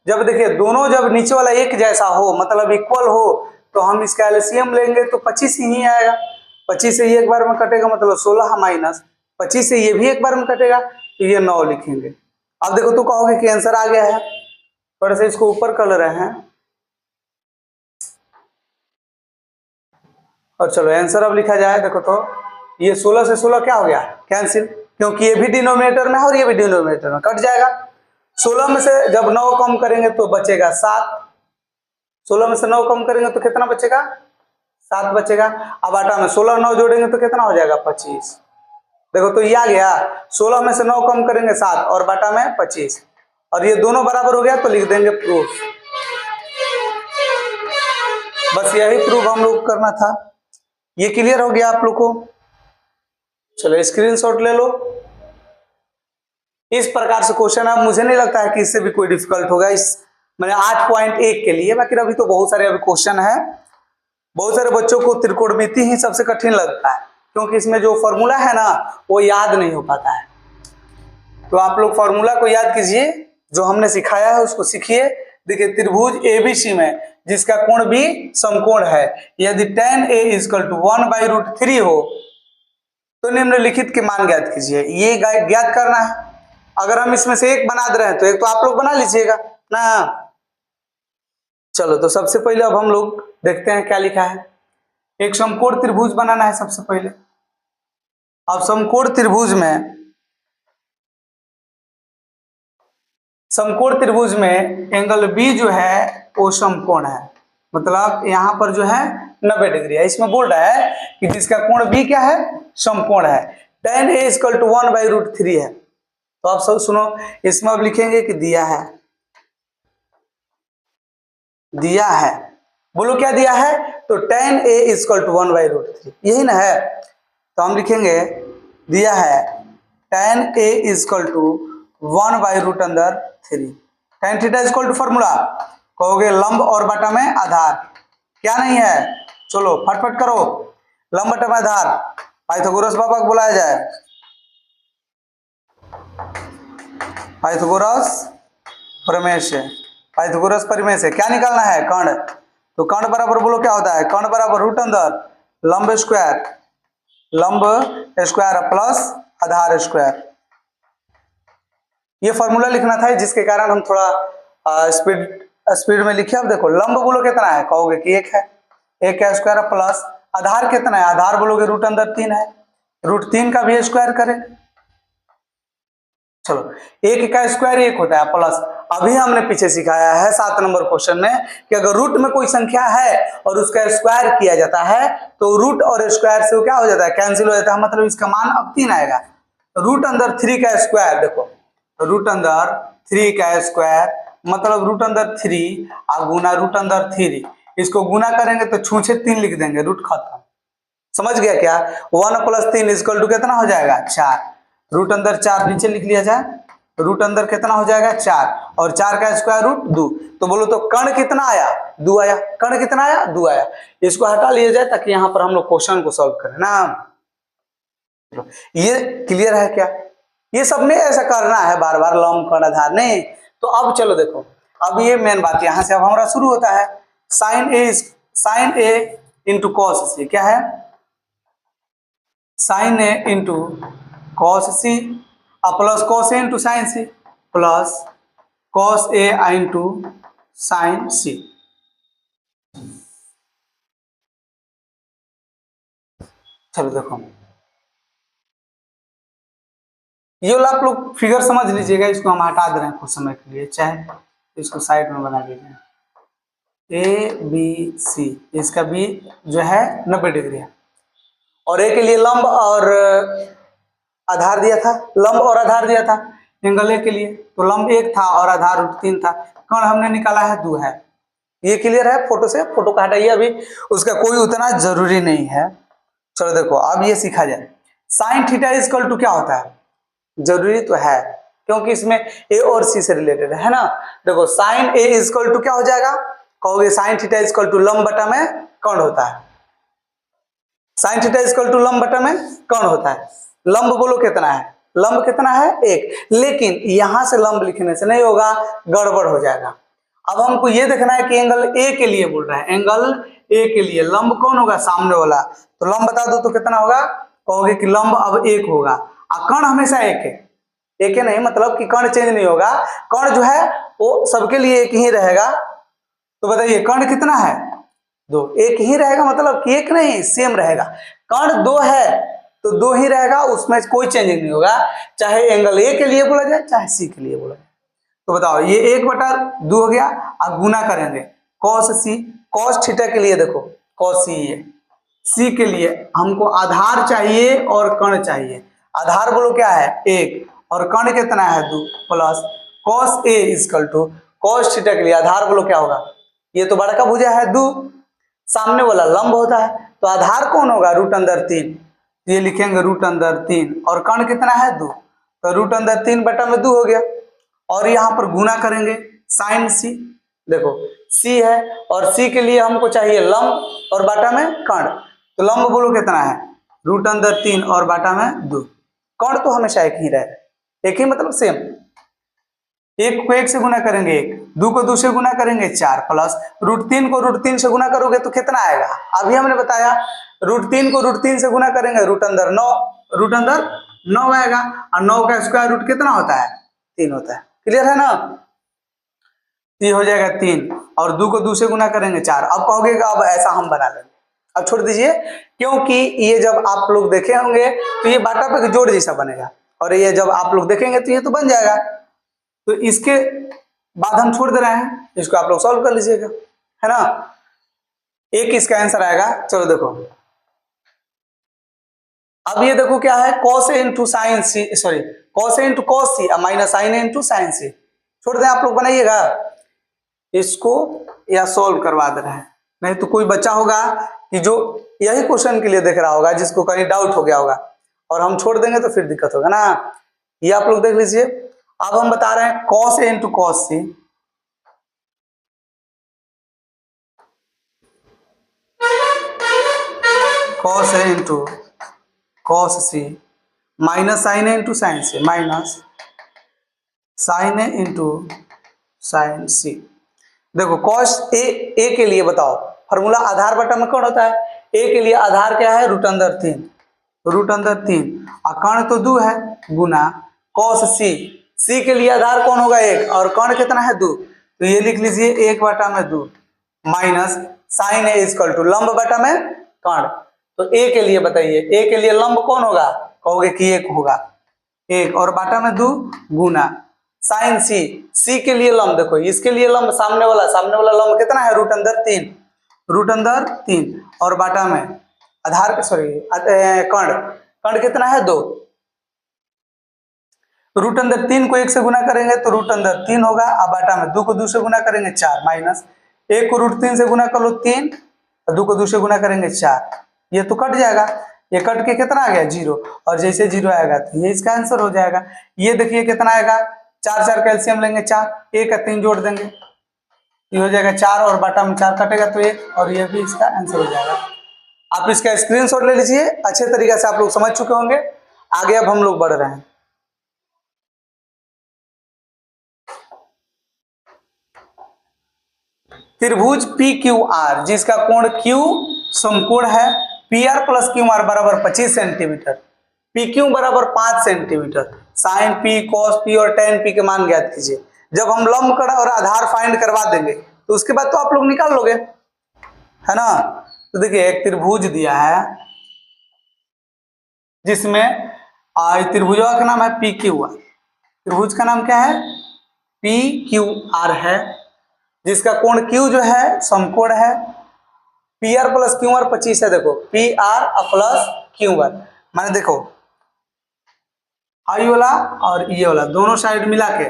जब देखिए दोनों जब नीचे वाला एक जैसा हो मतलब इक्वल हो तो हम इसका एलसीएम लेंगे तो 25 ही आएगा, 25 से ये एक बार में कटेगा मतलब 16 माइनस 25 से ये भी एक बार में कटेगा तो ये 9 लिखेंगे। अब देखो तो कहोगे कि आंसर आ गया है, थोड़ा सा इसको ऊपर कर रहे हैं और चलो आंसर अब लिखा जाए। देखो तो ये 16 से 16 क्या हो गया कैंसिल, क्योंकि ये भी डिनोमिनेटर में है और ये भी डिनोमिनेटर में, कट जाएगा। 16 में से जब 9 कम करेंगे तो बचेगा 7, 16 में से 9 कम करेंगे तो कितना बचेगा 7 बचेगा। अब आटा में 16 9 जोड़ेंगे तो कितना हो जाएगा 25। देखो तो ये आ गया, 16 में से 9 कम करेंगे 7 और बाटा में 25 और ये दोनों बराबर हो गया तो लिख देंगे प्रूफ। बस यही प्रूफ हम लोग करना था, ये क्लियर हो गया आप लोग को। चलो स्क्रीनशॉट ले लो। इस प्रकार से क्वेश्चन अब मुझे नहीं लगता है कि इससे भी कोई डिफिकल्ट होगा इस मैंने 8.1 के लिए, बाकी अभी तो बहुत सारे अभी क्वेश्चन है। बहुत सारे बच्चों को त्रिकोणमिति ही सबसे कठिन लगता है क्योंकि इसमें जो फॉर्मूला है ना वो याद नहीं हो पाता है। तो आप लोग फॉर्मूला को याद कीजिए, जो हमने सिखाया है उसको सीखिए। देखिए त्रिभुज एबीसी में जिसका कोण भी समकोण है, यदि tan a = 1/√3 हो तो निम्नलिखित के मान ज्ञात कीजिए। ये ज्ञात करना है। अगर हम इसमें से एक बना दे रहे हैं तो एक तो आप लोग बना लीजिएगा ना। चलो तो सबसे पहले अब हम लोग देखते हैं क्या लिखा है। एक समकोण त्रिभुज बनाना है सबसे पहले। अब समकोण त्रिभुज में एंगल बी जो है वो समकोण है, मतलब यहाँ पर जो है 90 डिग्री है। इसमें बोल रहा है कि जिसका कोण भी क्या है, समकोण है। tan A इक्वल टू 1/√3 है। तो आप सब सुनो, इसमें अब लिखेंगे कि दिया है, दिया है, बोलो क्या दिया है, तो tan A इक्वल टू 1/√3, यही ना है। तो हम लिखेंगे दिया है tan A equal to 1/√3। tan theta equal to formula कहोगे लंब और बटा में आधार, क्या नहीं है, चलो फटफट करो, लंब बटा में आधार, पाइथागोरस बाबा को बुलाया जाए, पाइथागोरस प्रमेय से, पाइथागोरस प्रमेय से क्या निकालना है, कर्ण। तो कर्ण बराबर बोलो क्या होता है, कर्ण बराबर रूट अंदर लंब स्क्वायर, लंब स्क्वायर प्लस आधार स्क्वायर। ये फॉर्मूला लिखना था, जिसके कारण हम थोड़ा स्पीड में लिखे। अब देखो लंब बोलो कितना है, कहोगे कि 1 है, 1 का स्क्वायर प्लस आधार कितना है, आधार बोलोगे रूट अंदर 3 है, रूट 3 का भी स्क्वायर करें। चलो 1 का स्क्वायर 1 होता है प्लस, अभी हमने पीछे सिखाया है 7 नंबर क्वेश्चन में कि अगर रूट में कोई संख्या है और उसका स्क्वायर किया जाता है तो रूट और स्क्वायर से वो क्या हो जाता है, कैंसिल हो जाता है, मतलब इसका मान अब 3 आएगा। रूट अंदर 3 का स्क्वायर, देखो रूट अंदर 3 का स्क्वायर मतलब रूट अंदर 3 और गुना रूट अंदर 3, इसको गुना करेंगे तो छूछे 3 लिख देंगे, रूट खत्म। समझ गया क्या, 1 + 3 इक्वल टू कितना हो जाएगा, 4। रूट अंदर 4 नीचे लिख लिया जाए, रूट अंदर कितना हो जाएगा 4, और 4 का स्क्वायर रूट 2। तो बोलो तो कर्ण कितना आया, 2 आया, कर्ण कितना आया, 2 आया। इसको हटा लिया जाए ताकि यहां पर हम लोग क्वेश्चन को सॉल्व करें ना। ये क्लियर है क्या, ये सब में ऐसा करना है बार बार, लंब कर्ण आधार नहीं। तो अब चलो देखो, अब ये मेन बात यहां से अब हमारा शुरू होता है, sin A into cos C, क्या है, sin A into cos C plus cos A into sign C plus cos A into sign C. चलो देखो ये वाला आप लोग फिगर समझ लीजिएगा, इसको हम हटा दे रहे हैं कुछ समय के लिए, चाहे इसको साइड में बना दीजिए। ए बी सी, इसका बी जो है 90 डिग्री है, और ए के लिए लंब और आधार दिया था, लंब और आधार दिया था एंगल ए के लिए, तो लंब 1 था और आधार रूट 3 था, कर्ण हमने निकाला है 2 है। ये क्लियर है, फोटो से, फोटो को हटाइए, अभी उसका कोई उतना जरूरी नहीं है। चलो देखो अब ये सीखा जाए, साइन थीटा इक्वल टू क्या होता है, जरूरी तो है क्योंकि इसमें ए और सी से रिलेटेड है ना। देखो साइन ए इक्वल टू क्या हो जाएगा, कहोगे साइन थीटा इक्वल टू लंब बटा में कर्ण होता है, साइन थीटा इक्वल टू लंब बटा में कर्ण होता है। लंब बोलो कितना है, लंब कितना है 1, लेकिन यहां से लंब लिखने से नहीं होगा, गड़बड़ हो जाएगा। अब हमको ये देखना है कि एंगल ए के लिए बोल रहा है, एंगल ए के लिए लंब कौन होगा, सामने वाला, तो लंब बता दो तो कितना होगा, कहोगे कि लंब अब 1 होगा, और कर्ण हमेशा 1 है, 1 नहीं मतलब कि कर्ण चेंज नहीं होगा, कर्ण जो है वो सबके लिए 1 ही रहेगा। तो बताइए कर्ण कितना है, 2, 1 ही रहेगा, मतलब कि 1 नहीं सेम रहेगा। कर्ण 2 है तो 2 ही रहेगा, उसमें कोई चेंजिंग नहीं होगा, चाहे एंगल ए के लिए बोला जाए चाहे सी के लिए बोला जाए। तो बताओ ये 1/2 हो गया, अब गुना करेंगे कॉस सी, कॉस थीटा के लिए देखो कॉस सी है, सी के लिए हमको आधार चाहिए और कर्ण चाहिए। आधार बोलो क्या है 1 और कर्ण कितना है 2 plus cos A equal to cos theta के लिए आधार बोलो क्या होगा, ये तो बड़ा का भुजा है 2, सामने वाला लंब होता है, तो आधार कौन होगा रूट अंदर 3, ये लिखेंगे रूट अंदर 3, और कर्ण कितना है 2, तो रूट अंदर 3 बटा में 2 हो गया, और यहाँ पर गुना करेंगे साइन सी, देखो सी है और सी के लिए हमको चाहिए लंब और बाटा में कर्ण, तो लंब बोलो कितना है रूट अंदर 3 और बाटा में 2, कर्ण तो हमेशा 1 ही रहे, 1 ही मतलब सेम, 1 को 1 से गुना करेंगे 1, 2 को 2 से गुना करेंगे 4, प्लस रूट 3 को रूट 3 से गुना करोगे तो कितना आएगा, अभी हमने बताया रूट 3 को रूट 3 से गुना करेंगे रूट अंदर 9, रूट अंदर 9 आएगा, और 9 का स्क्वायर रूट कितना होता है 3 होता है, क्लियर है ना। ये हो जाएगा 3 और 2 को 2 से गुना करेंगे 4। अब कहोगे अब ऐसा हम बना लेंगे, अब छोड़ दीजिए, क्योंकि ये जब आप लोग देखे होंगे तो ये बाटा पे जोड़ जैसा बनेगा, और ये जब आप लोग देखेंगे तो ये तो बन जाएगा, तो इसके बाद हम छोड़ दे रहे हैं, इसको आप लोग सॉल्व कर लीजिएगा, है ना। एक इसका आंसर आएगा। चलो देखो, अब ये देखो क्या है, cos A into sign C, sorry cos A into cos C minus sine A into sine C। छोड़ दें, आप लोग बनाइएगा इसको या सोल्व करवा दे रहे हैं। नहीं तो कोई बच्चा होगा कि जो यही क्वेश्चन के लिए देख रहा होगा, जिसको कहीं डाउट हो गया होगा, और हम छोड़ देंगे तो फिर दिक्कत होगा ना। ये आप लोग देख लीजिए। अब हम बता रहे हैं cos A into cos C, cos A into cos C minus sine A into sine C minus sine A into sine C। देखो cos A के लिए बताओ फॉर्मूला आधार बटा में कौन होता है? A के लिए आधार क्या है? रूट अंदर 3, रूट अंदर 3, और कर्ण तो 2 है, गुना cos C के लिए आधार कौन होगा? 1, और कर्ण कितना है? 2, तो ये लिख लीजिए 1 बटा में 2 minus sine A equal to लंब बटा में कर्ण। तो A के लिए बताइए, A के लिए लंब कौन होगा? कहोगे कि 1 होगा, 1 और बाटा में 2 गुना साइन C के लिए लंब देखो, इसके लिए लंब सामने वाला लंब कितना है? रूट अंदर 3, रूट अंदर 3, और बाटा में आधार, सॉरी कर्ण कितना है? 2, रूट अंदर 3 को 1 से गुना करेंगे तो रूट अंदर 3 होगा, अब बाटा में 2 को 2 से गुना करेंगे 4, माइनस 1 को रूट 3 से गुना कर लो 3, और 2 को 2 से गुना करेंगे 4, ये तो कट जाएगा, ये कट के कितना आ गया? 0, और जैसे 0 आएगा तो ये इसका आंसर हो जाएगा। ये देखिए कितना आएगा? 4 4 कैल्शियम लेंगे 4, 1 और 3 जोड़ देंगे, ये हो जाएगा 4, और बाटा में 4 कटेगा तो 1, और ये भी इसका आंसर हो जाएगा। आप इसका स्क्रीनशॉट ले लीजिए, अच्छे तरीके से आप लोग समझ चुके होंगे। आगे अब हम लोग बढ़ रहे हैं। त्रिभुज PQR जिसका कोण Q समकोण है, PR प्लस QR बराबर 25 सेंटीमीटर, PQ बराबर 5 centimetre, sine P, cos P और tan P के मान ज्ञात कीजिए। जब हम लंब कण और आधार फाइंड करवा देंगे तो उसके बाद तो आप लोग निकाल लोगे, है ना। तो देखिए एक त्रिभुज दिया है जिसमें त्रिभुज का नाम है PQR, त्रिभुज का नाम क्या है? PQR है, जिसका कोण Q जो है समकोण है, PR प्लस QR 25 है। देखो PR प्लस QR माने देखो आई वाला और ये वाला दोनों साइड मिला के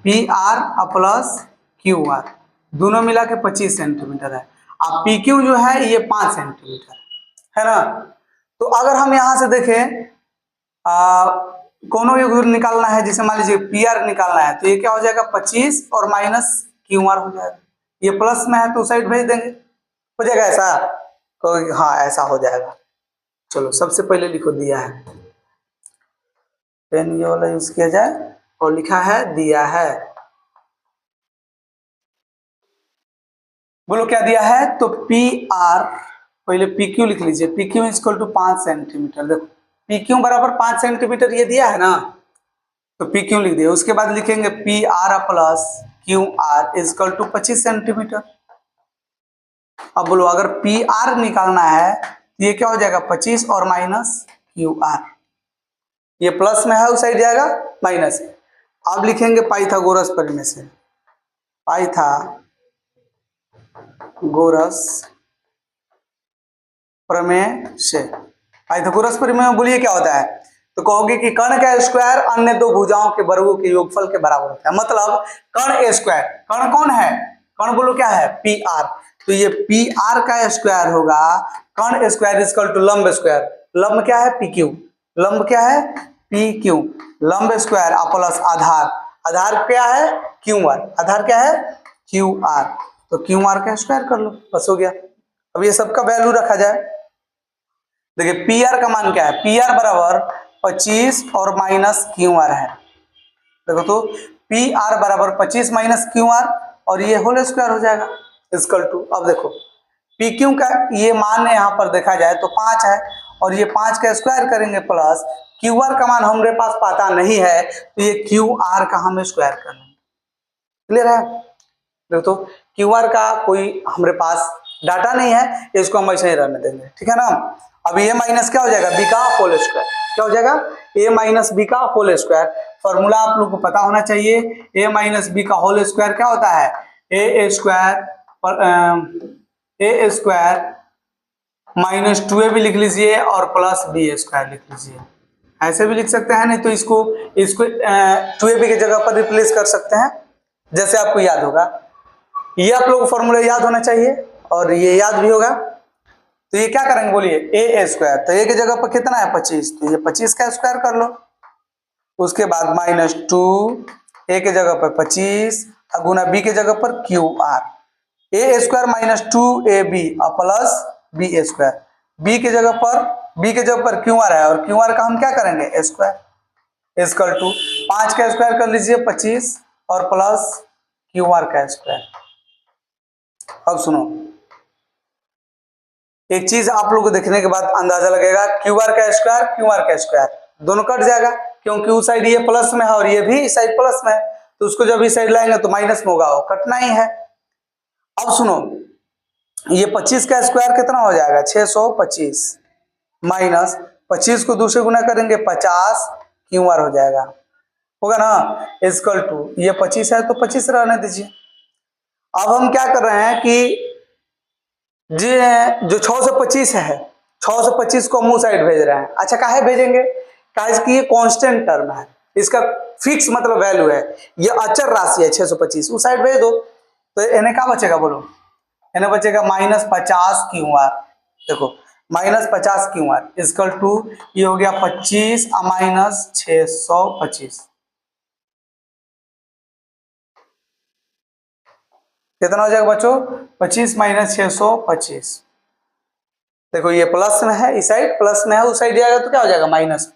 PR प्लस QR दोनों मिला के 25 सेंटीमीटर है। अब PQ जो है ये 5 सेंटीमीटर है ना। तो अगर हम यहां से देखें कोनो एक दूर निकालना है, जैसे मान लीजिए PR निकालना है, तो ये क्या हो जाएगा? 25 और माइनस QR हो जाएगा। ये प्लस में है तो साइड भेज देंगे, हो जाएगा ऐसा। तो हाँ ऐसा हो जाएगा। चलो सबसे पहले लिखो दिया है, पेन ये वाला यूज किया जाए, और लिखा है दिया है। बोलो क्या दिया है? तो PR, पहले PQ लिख लीजिए, PQ इक्वल टू 5 सेंटीमीटर। देखो PQ बराबर 5 सेंटीमीटर ये दिया है ना, तो PQ लिख दिया। उसके बाद लिखेंगे PR plus QR equal to 25 centimetre. अब बोलो अगर PR निकालना है तो ये क्या हो जाएगा? 25 और माइनस QR, ये प्लस में है उस साइड जाएगा माइनस। अब लिखेंगे पाइथागोरस प्रमेय से, पाइथागोरस प्रमेय से। पाइथागोरस प्रमेय में बोलिए क्या होता है? तो कहोगे कि कर्ण का स्क्वायर अन्य दो भुजाओं के वर्गों के योगफल के बराबर होता है। मतलब कर्ण ए स्क्वायर, कर्ण कौन है? कर्ण बोलो क्या है? PR। तो ये PR का स्क्वायर होगा कर्ण स्क्वायर इक्वल टू लंब स्क्वायर। लंब क्या है? PQ। लंब क्या है? PQ। लंब स्क्वायर प्लस आधार, आधार क्या है? QR। आधार क्या है? QR। तो QR का स्क्वायर कर लो, बस हो गया। अब ये सबका वैल्यू रखा जाए। देखिए PR का मान क्या है? PR बराबर 25 और माइनस QR है। देखो तो PR बराबर 25 माइनस QR, और ये होल स्क्वायर हो जाएगा इक्वल टू। अब देखो PQ का ये मान यहाँ पर देखा जाए तो 5 है, और ये 5 का स्क्वायर करेंगे प्लस QR का मान हमारे पास पता नहीं है, तो ये QR का हम स्क्वायर कर लेंगे। क्लियर है? देखो तो QR का कोई हमारे पास डाटा नहीं है, इसको हम ऐसे ही रहने देंगे, ठीक है ना। अब ये माइनस क्या हो जाएगा? B का होल स्क्वायर। क्या हो जाएगा? A माइनस B का होल स्क्वायर। फॉर्मूला आप लोग को पता होना चाहिए, A माइनस B का होल स्क्वायर क्या होता है? A square A square minus 2a भी लिख लीजिए और प्लस बी स्क्वायर लिख लीजिए, ऐसे भी लिख सकते हैं, नहीं तो इसको 2ab की जगह पर रिप्लेस कर सकते हैं, जैसे आपको याद होगा। ये आप लोगों को फॉर्मूला याद होना चाहिए और ये याद भी होगा। तो ये क्या करेंगे बोलिए, ए स्क्वायर, तो ए की जगह पर कितना है 25, तो ये 25 का स्क्वायर कर लो। उसके बाद माइनस 2 ए की जगह पर 25 और गुना बी की जगह पर क्यू आर, ए स्क्वायर माइनस 2ab और प्लस बी स्क्वायर, बी की जगह पर क्यू आर है और क्यू आर का हम क्या करेंगे स्क्वायर, इक्वल टू 5 का स्क्वायर कर लीजिए 25 और प्लस क्यू आर का स्क्वायर। अब सुनो, एक चीज आप लोगों को देखने के बाद अंदाजा लगेगा, क्यू आर का स्क्वायर दोनों कट जाएगा, क्योंकि उस साइड ये प्लस में है और ये भी इस साइड प्लस में है, तो उसको जब इस साइड लाएंगे तो माइनस में होगा, वो कटना ही है। अब सुनो, ये 25 का स्क्वायर कितना हो जाएगा 625 माइनस 25 को दूसरे गुना करेंगे 50 क्यू आर हो जाएगा, होगा ना, इक्वल टू ये 25 है तो 25 रहने दीजिए। अब हम क्या कर रहे हैं कि जो 625 है 625 को मुंह साइड भेज रहे हैं। अच्छा काहे भेजेंगे, काहे कि ये कांस्टेंट टर्म है, इसका फिक्स मतलब वैल्यू है, ये अचर राशि है 625, उस साइड भेज दो, तो इन्हें क्या बचेगा बोलो, इन्हें बचेगा -50 क्यू आर। देखो -50 क्यू आर इक्वल टू ये हो गया 25 माइनस 625, कितना हो जाएगा बच्चों 25 माइनस 625। देखो ये प्लस में है, इस साइड प्लस में है, उस साइड जाएगा तो क्या हो जाएगा माइनस।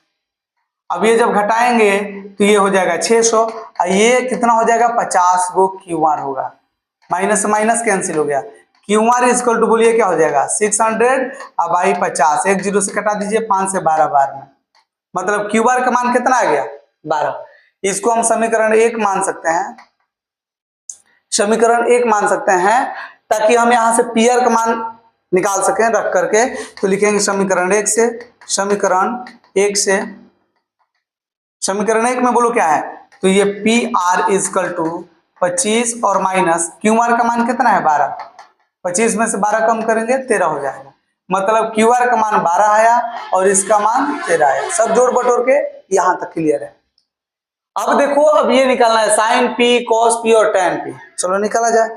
अब ये जब घटाएंगे तो ये हो जाएगा 600 और ये कितना हो जाएगा 50 गो क्यू आर होगा, माइनस से माइनस कैंसिल हो गया, क्यू आर इक्वल टू बोलिए क्या हो जाएगा 600 और बाई 50, एक जीरो से कटा दीजिए, 5 से 12 बार में, मतलब क्यू आर का मान कितना आ गया 12। इसको हम समीकरण 1 मान सकते हैं, समीकरण 1 मान सकते हैं, ताकि हम यहां से पी आर का मान निकाल सकें रख करके। तो लिखेंगे समीकरण 1 से, समीकरण 1 में बोलो क्या है, तो ये पी आर इजकल टू 25 और माइनस क्यू आर का मान कितना है 12, 25 में से 12 कम करेंगे 13 हो जाएगा, मतलब क्यू आर का मान 12 आया और इसका मान 13 आया। सब जोड़ बटोर के यहां तक क्लियर है। अब देखो, अब ये निकालना है साइन पी, कॉस पी और टेन पी, चलो निकाला जाए।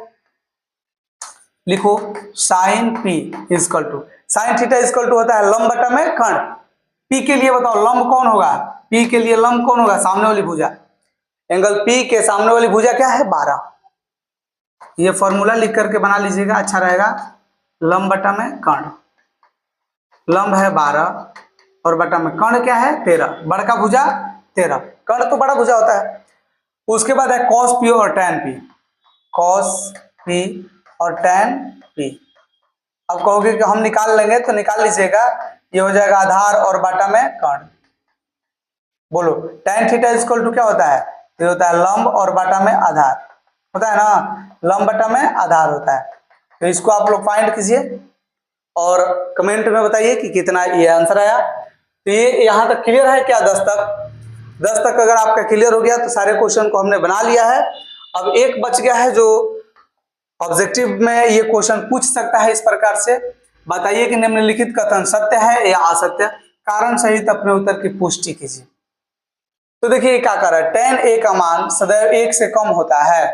लिखो sine P equal to, sine theta equal to होता है लंब बटा में कर्ण, पी के लिए बताओ लंब कौन होगा, पी के लिए लंब कौन होगा, सामने वाली भुजा, एंगल पी के सामने वाली भुजा क्या है 12। ये फॉर्मूला लिख करके बना लीजिएगा, अच्छा रहेगा। लंब बटा में कर्ण, लंब है 12 और बटा में कर्ण क्या है 13, बड़का भुजा 13, कर्ण तो बड़ा भुजा होता है। उसके बाद है कॉस पी और टेन पी, कॉस पी और टेन पी। अब कहोगे कि हम निकाल लेंगे, तो निकाल लीजिएगा, ये हो जाएगा आधार और बाटा में कर्ण। बोलो टेन थीटा इक्वल टू क्या होता है, ये होता है लंब और बाटा में आधार, होता है ना, लंब बटा में आधार होता है। तो इसको आप लोग फाइंड कीजिए और कमेंट में बताइए कि कितना ये आंसर आया। तो ये यहाँ तक क्लियर है क्या, 10 तक अगर आपका क्लियर हो गया तो सारे क्वेश्चन को हमने बना लिया है। अब एक बच गया है जो ऑब्जेक्टिव में ये क्वेश्चन पूछ सकता है इस प्रकार से, बताइए कि निम्नलिखित कथन सत्य है या असत्य, कारण सहित अपने उत्तर की पुष्टि कीजिए। तो देखिए क्या कर रहा है, tan a का मान सदैव 1 से कम होता है,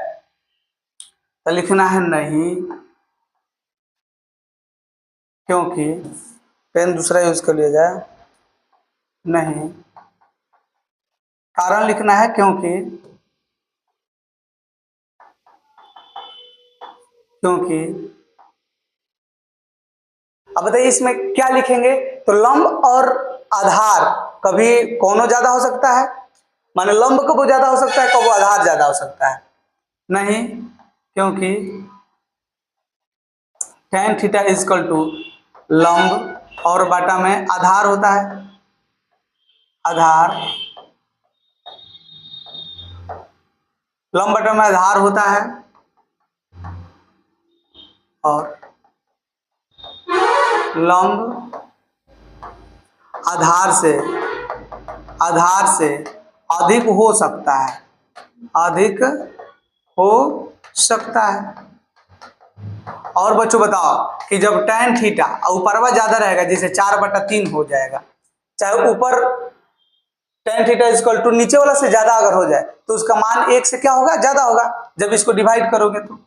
तो लिखना है नहीं, क्योंकि पेन दूसरा यूज कर लिया जाए, नहीं, कारण लिखना है क्योंकि अब बताइए इसमें क्या लिखेंगे, तो लंब और आधार कभी कौनों ज्यादा हो सकता है, माने लंब कब ज्यादा हो सकता है, कब आधार ज्यादा हो सकता है, नहीं, क्योंकि tan थीटा इजकल टू लंब और बाटा में आधार होता है, आधार, लंब बटा में आधार होता है और लंब आधार से अधिक हो सकता है, अधिक हो सकता है। और बच्चों बताओ कि जब tan थीटा ऊपरवा ज्यादा रहेगा, जैसे 4/3 हो जाएगा, चाहे ऊपर tan थीटा इक्वल टू नीचे वाला से ज्यादा अगर हो जाए तो उसका मान 1 से क्या होगा, ज्यादा होगा जब इसको डिवाइड करोगे तो।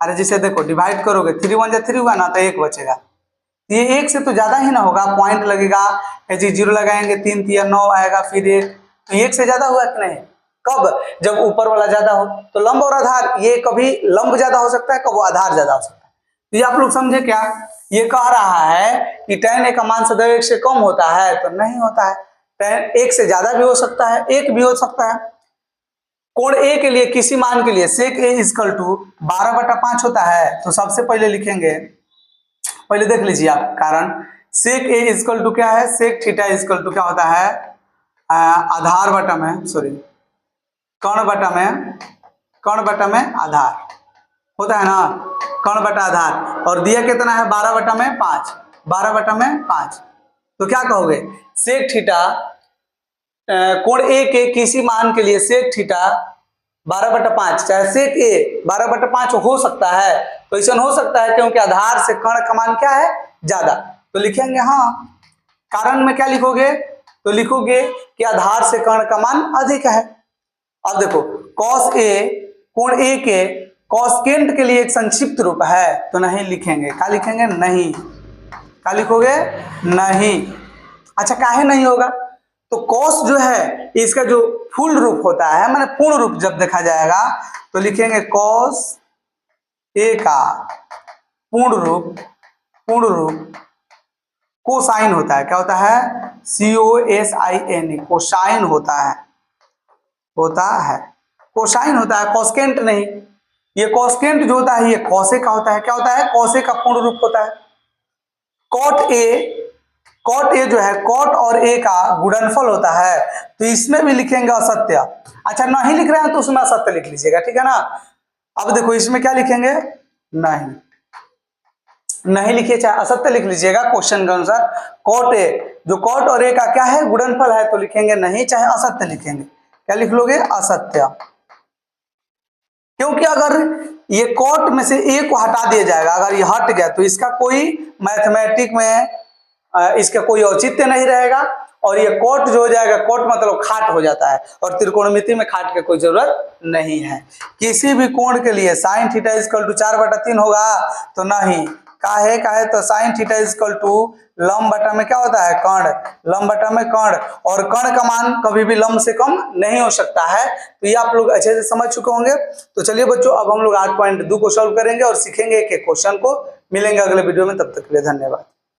अरे जिसे देखो डिवाइड करोगे 3 1 जा 3 हुआ ना, तो 1 बचेगा, ये 1 से तो ज्यादा ही ना होगा, पॉइंट लगेगा, जी 0 लगाएंगे, 3 3 9 आएगा, फिर 1, तो 1 से ज्यादा हुआ कि नहीं? कब? जब ऊपर वाला ज्यादा हो। तो लंब और आधार, ये कभी लंब ज्यादा हो सकता है, कब आधार ज्यादा हो सकता है। तो ये आप लोग समझे क्या? ये कह रहा है कि tan a का मान सदैव 1 से कम होता है, तो नहीं होता है, tan 1 से ज्यादा भी हो सकता है, 1 भी हो सकता है। कोण a के लिए किसी मान के लिए sec a इक्वल टू 12/5 होता है, तो सबसे पहले लिखेंगे, पहले देख लीजिए आप कारण, sec a इक्वल टू क्या है, sec थीटा इक्वल टू क्या होता है, आधार बटा में, सॉरी कर्ण बटा में आधार होता है ना, कर्ण बटा आधार, और दिया कितना है 12/5, 12/5। तो क्या कहोगे, sec थीटा कोण a के किसी मान के लिए sec थीटा 12/5, चाहे sec a 12/5 हो सकता है, तो ऐसा हो सकता है क्योंकि आधार से कर्ण का मान क्या है, ज्यादा, तो लिखेंगे हाँ। कारण में क्या लिखोगे, तो लिखोगे कि आधार से कर्ण का मान अधिक है। अब देखो cos a कोण a के कॉसेकेंट के लिए एक संक्षिप्त रूप है, तो नहीं लिखेंगे, क्या लिखेंगे, नहीं, क्या लिखोगे, नहीं। अच्छा काहे नहीं होगा, तो cos जो है इसका जो फुल रूप होता है, माने पूर्ण रूप जब देखा जाएगा तो लिखेंगे cos a का पूर्ण रूप कोसाइन होता है, क्या होता है, COSIN, कोसाइन होता है, कोसाइन होता है, कॉसेकेंट नहीं। ये कॉसेकेंट जो होता है ये कॉसे का होता है, क्या होता है, कॉसे का पूर्ण रूप होता है। कॉट ए जो है कॉट और ए का गुणनफल होता है, तो इसमें भी लिखेंगे असत्य। अच्छा नहीं लिख रहे हैं तो उसमें असत्य लिख लीजिएगा, ठीक है ना। अब देखो इसमें क्या लिखेंगे, नहीं लिखिए, चाहे असत्य लिख लीजिएगा क्वेश्चन के अनुसार। कॉट ए, जो कॉट और ए का क्या है, गुणनफल है, तो लिखेंगे नहीं, चाहे असत्य लिखेंगे, क्या लिख लोगे, असत्य। क्योंकि अगर ये कॉट में से ए को हटा दिया जाएगा, अगर ये हट गया तो इसका कोई मैथमेटिक में इसका कोई औचित्य नहीं रहेगा, और ये कॉट जो हो जाएगा, कॉट मतलब खाट हो जाता है, और त्रिकोणमिति में खाट की कोई जरूरत नहीं है। किसी भी कोण के लिए sin थीटा इक्वल टू 4/3 होगा, तो नहीं, काहे तो sin थीटा इक्वल टू लंब बटा में क्या होता है, कर्ण, लंब बटा में कर्ण, और कर्ण का मान कभी भी लंब से कम नहीं हो सकता है। तो ये आप लोग अच्छे से समझ चुके होंगे। तो चलिए बच्चों, अब हम लोग 8.2 को सॉल्व करेंगे और सीखेंगे एक क्वेश्चन को। मिलेंगे अगले वीडियो में, तब तक के लिए धन्यवाद।